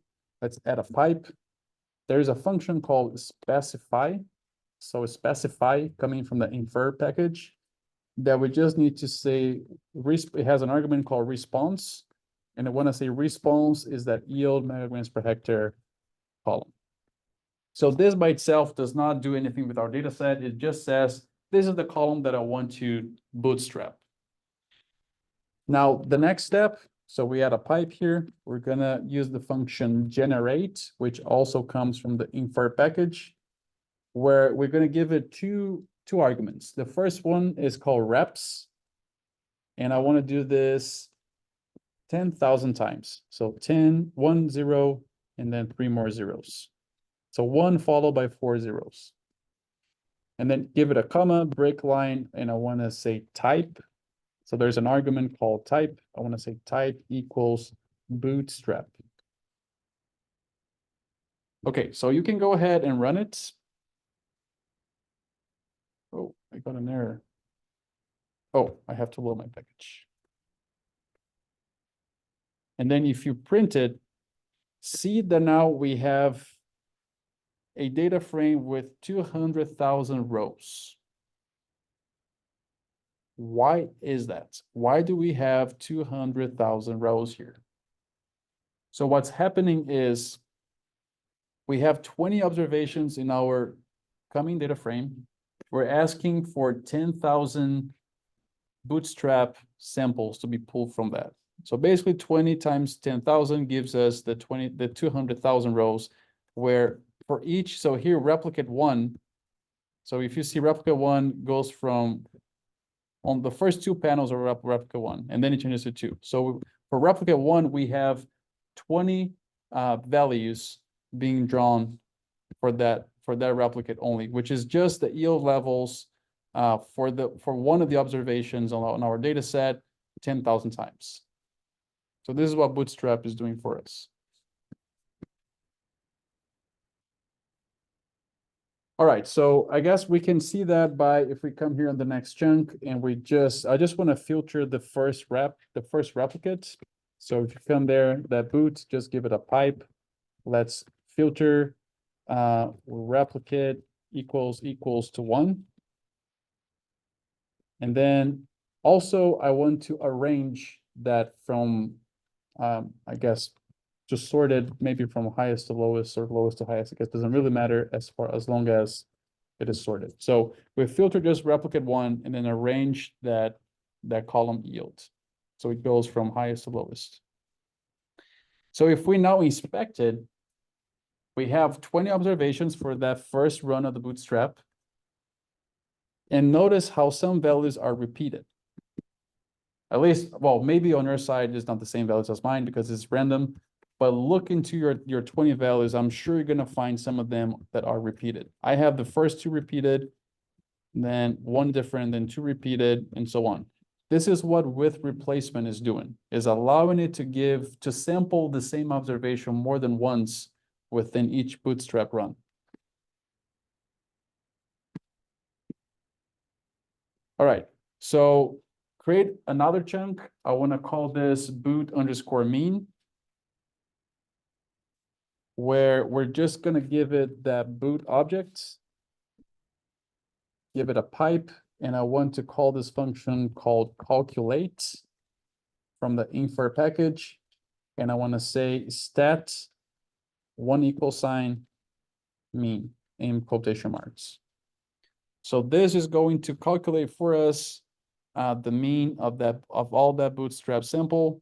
let's add a pipe. There's a function called specify. So specify coming from the infer package that we just need to say, it has an argument called response. And I want to say response is that yield megagrams per hectare column. So this by itself does not do anything with our data set. It just says, this is the column that I want to bootstrap. Now, the next step, so we add a pipe here. We're going to use the function generate, which also comes from the infer package, where we're going to give it two arguments. The first one is called reps. And I want to do this 10,000 times. So 10, 1, 0, and then 3 more zeros. So 1 followed by 4 zeros. And then give it a comma, break line, and I want to say type. So there's an argument called type. I want to say type equals bootstrap. Okay, so you can go ahead and run it. Oh, I got an error. Oh, I have to load my package. And then if you print it, see that now we have a data frame with 200,000 rows. Why is that? Why do we have 200,000 rows here? So what's happening is we have 20 observations in our coming data frame. We're asking for 10,000 bootstrap samples to be pulled from that. So basically 20 times 10,000 gives us the 200,000 rows, where for each, so here replicate one. So if you see replicate one goes from, on the first two panels are replicate one, and then it changes to two. So for replicate one, we have 20 values being drawn for that replicate only, which is just the yield levels for one of the observations on our data set 10,000 times. So this is what Bootstrap is doing for us. All right, so I guess we can see that by, if we come here on the next chunk and I just want to filter the first replicate. So if you come there, that boot, just give it a pipe. Let's filter replicate equals to 1. And then also I want to arrange that from, I guess, just sorted maybe from highest to lowest or lowest to highest. I guess it doesn't really matter as long as it is sorted. So we filter just replicate 1 and then arrange that column yield. So it goes from highest to lowest. So if we now inspect it, we have 20 observations for that first run of the Bootstrap. And notice how some values are repeated. At least, well, maybe on your side, it's not the same values as mine because it's random. But look into your 20 values. I'm sure you're going to find some of them that are repeated. I have the first 2 repeated, then 1 different, then 2 repeated, and so on. This is what width replacement is doing, is allowing it to sample the same observation more than once within each Bootstrap run. All right, so create another chunk. I want to call this boot_mean, where we're just going to give it that boot object, give it a pipe, and I want to call this function called calculate from the infer package. And I want to say stat $1 mean in quotation marks. So this is going to calculate for us the mean of all that Bootstrap sample.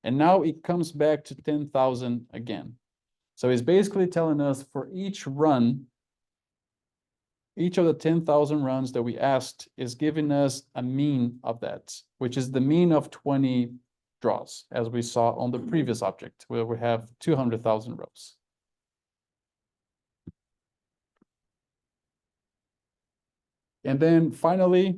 And now it comes back to 10,000 again. So it's basically telling us for each run, each of the 10,000 runs that we asked is giving us a mean of that, which is the mean of 20 draws, as we saw on the previous object, where we have 200,000 rows. And then finally,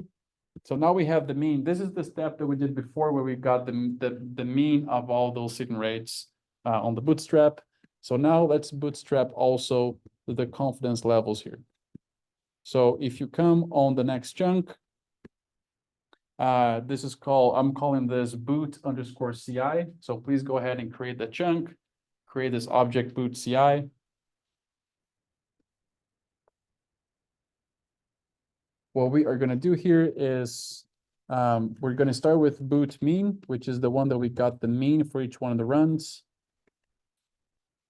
so now we have the mean. This is the step that we did before where we got the mean of all those hidden rates on the Bootstrap. So now let's Bootstrap also the confidence levels here. So if you come on the next chunk, this is I'm calling this boot_CI. So please go ahead and create the chunk, create this object boot CI. What we are going to do here is we're going to start with boot mean, which is the one that we got the mean for each one of the runs.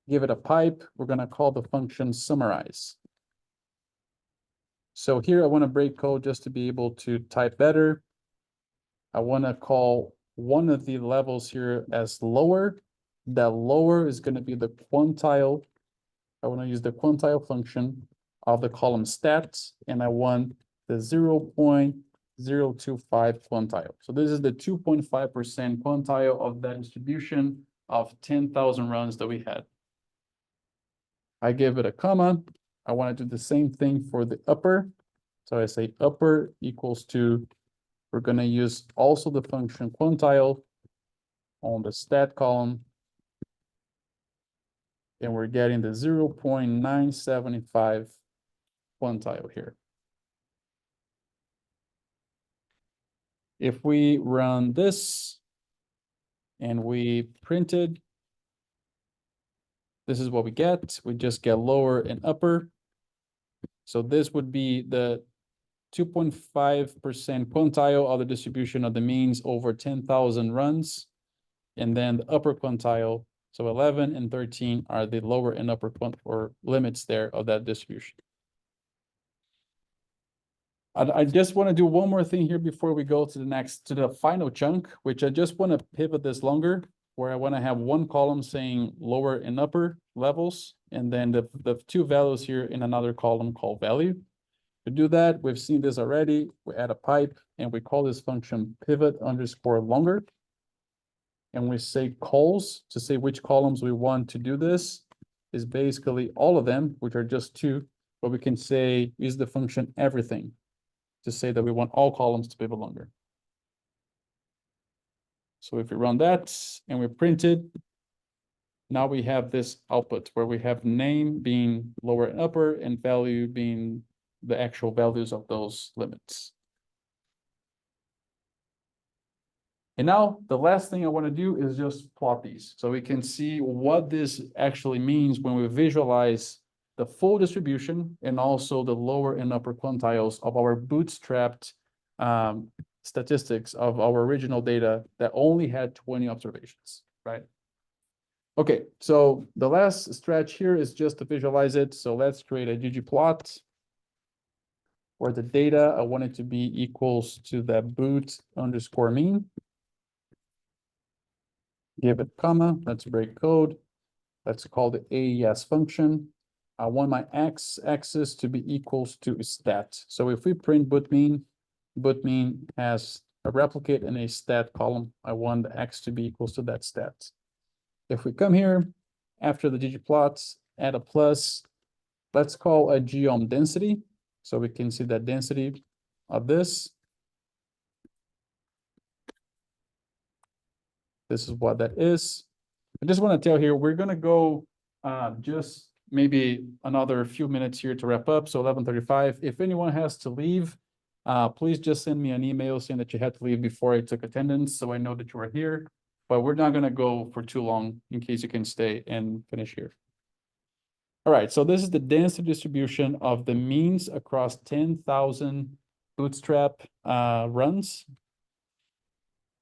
Give it a pipe. We're going to call the function summarize. So here I want to break code just to be able to type better. I want to call one of the levels here as lower. That lower is going to be the quantile. I want to use the quantile function of the column stats, and I want the 0.025 quantile. So this is the 2.5% quantile of that distribution of 10,000 runs that we had. I give it a comma. I want to do the same thing for the upper. So I say upper equals to, we're going to use also the function quantile on the stat column. And we're getting the 0.975 quantile here. if we run this and we print it, this is what we get. We just get lower and upper. So this would be the 2.5% quantile of the distribution of the means over 10,000 runs. And then the upper quantile, so 11 and 13 are the lower and upper or limits there of that distribution. I just want to do one more thing here before we go to the final chunk, which I just want to pivot this longer, where I want to have one column saying lower and upper levels, and then the two values here in another column called value. To do that, we've seen this already. We add a pipe and we call this function pivot underscore longer. And we say calls to say which columns we want to do this is basically all of them, which are just two, but we can say use the function everything to say that we want all columns to pivot longer. So if we run that and we print it, now we have this output where we have name being lower and upper and value being the actual values of those limits. And now the last thing I want to do is just plot these so we can see what this actually means when we visualize the full distribution and also the lower and upper quantiles of our bootstrapped statistics of our original data that only had 20 observations, right? Okay, so the last stretch here is just to visualize it. So let's create a ggplot where the data I want it to be equals to the boot underscore mean. Give it comma, let's break code. Let's call the AES function. I want my x-axis to be equals to stat. So if we print boot mean has a replicate in a stat column. I want the x to be equals to that stat. If we come here, after the ggplots, add a plus, let's call a geom density. So we can see the density of this. This is what that is. I just want to tell here, we're going to go just maybe another few minutes here to wrap up. So 11:35. If anyone has to leave, please just send me an email saying that you had to leave before I took attendance, so I know that you are here. But we're not going to go for too long in case you can stay and finish here. All right, so this is the density distribution of the means across 10,000 bootstrap runs.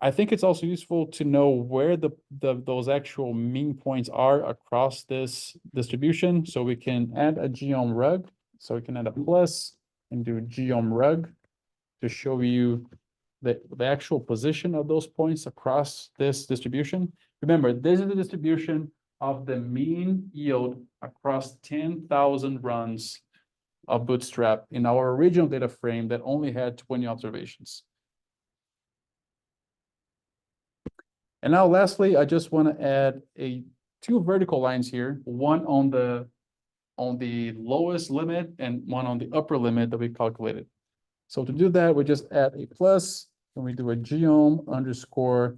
I think it's also useful to know where those actual mean points are across this distribution. So we can add a geom rug. So we can add a plus and do geom rug to show you the actual position of those points across this distribution. Remember, this is the distribution of the mean yield across 10,000 runs of Bootstrap in our original data frame that only had 20 observations. And now lastly, I just want to add two vertical lines here, one on the lowest limit and one on the upper limit that we calculated. So to do that, we just add a plus and we do a geom underscore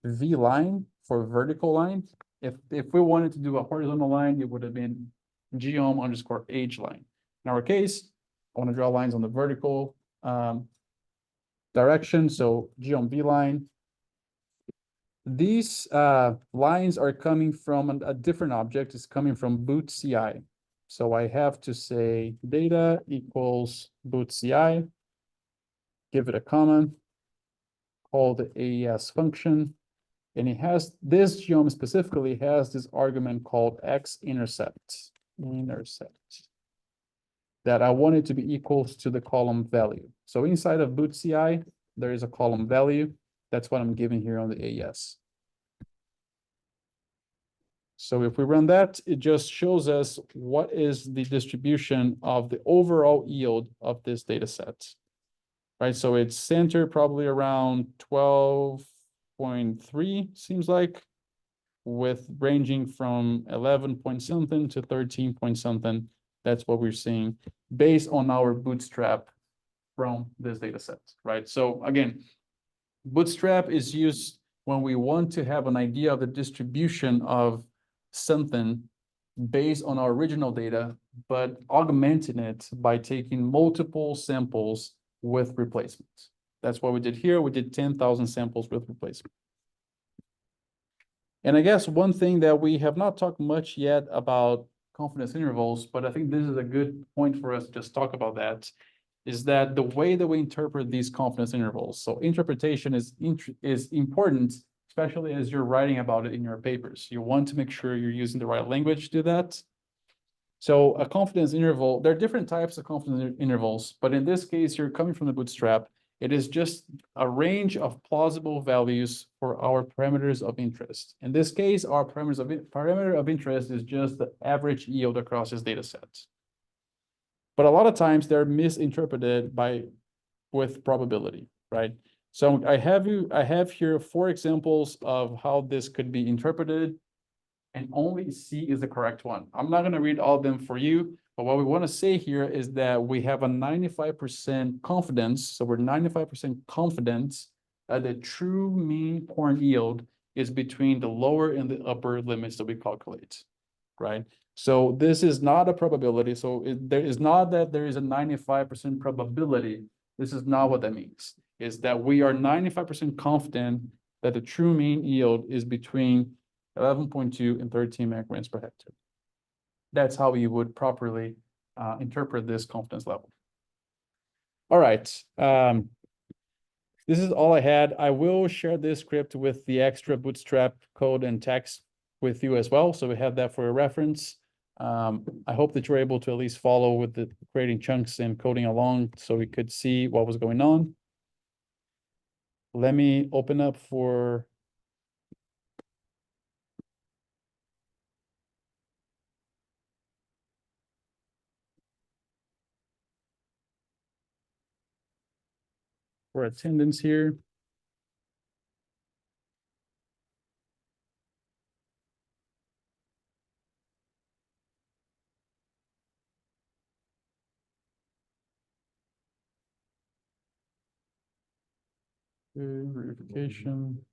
v line for vertical line. If we wanted to do a horizontal line, it would have been geom underscore age line. In our case, I want to draw lines on the vertical direction. So geom v line. These lines are coming from a different object. It's coming from boot CI. So I have to say data equals boot CI, give it a comma, call the AES function, and it has this geom specifically has this argument called x-intercept, that I want it to be equals to the column value. So inside of boot CI, there is a column value. That's what I'm giving here on the AES. So if we run that, it just shows us what is the distribution of the overall yield of this data set. Right, so it's centered probably around 12.3, seems like, with ranging from 11 point something to 13 point something. That's what we're seeing based on our bootstrap from this data set, right? So again, bootstrap is used when we want to have an idea of the distribution of something based on our original data, but augmenting it by taking multiple samples with replacements. That's what we did here. We did 10,000 samples with replacement. And I guess one thing that we have not talked much yet about confidence intervals, but I think this is a good point for us to just talk about that, is that the way that we interpret these confidence intervals. So interpretation is important, especially as you're writing about it in your papers. You want to make sure you're using the right language to do that. So a confidence interval, there are different types of confidence intervals, but in this case, you're coming from the bootstrap. It is just a range of plausible values for our parameters of interest. In this case, our parameter of interest is just the average yield across this data set. But a lot of times they're misinterpreted with probability, right? So I have here 4 examples of how this could be interpreted, and only C is the correct one. I'm not going to read all of them for you, but what we want to say here is that we have a 95% confidence. So we're 95% confident that the true mean corn yield is between the lower and the upper limits that we calculate, right? So this is not a probability. So there is not that there is a 95% probability. This is not what that means. Is that we are 95% confident that the true mean yield is between 11.2 and 13 micrograms per hectare. That's how you would properly interpret this confidence level. All right. This is all I had. I will share this script with the extra bootstrap code and text with you as well. So we have that for a reference. I hope that you're able to at least follow with the creating chunks and coding along so we could see what was going on. Let me open up for attendance here. Verification.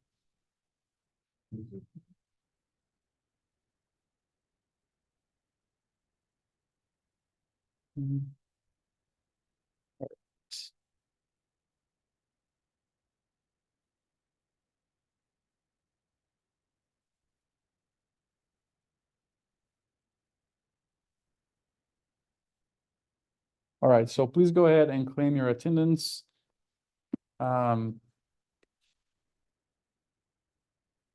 All right, so please go ahead and claim your attendance. And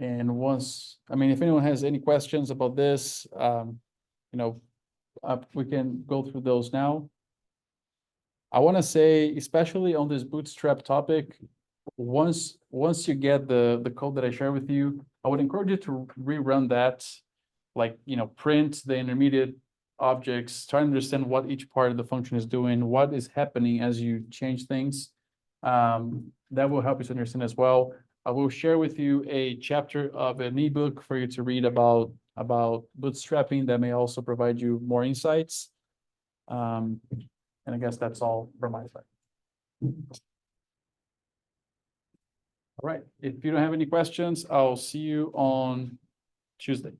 if anyone has any questions about this, we can go through those now. I want to say, especially on this bootstrap topic, once you get the code that I share with you, I would encourage you to rerun that, print the intermediate objects, try to understand what each part of the function is doing, what is happening as you change things. That will help you to understand as well. I will share with you a chapter of an ebook for you to read about bootstrapping that may also provide you more insights. And I guess that's all from my side. All right. If you don't have any questions, I'll see you on Tuesday.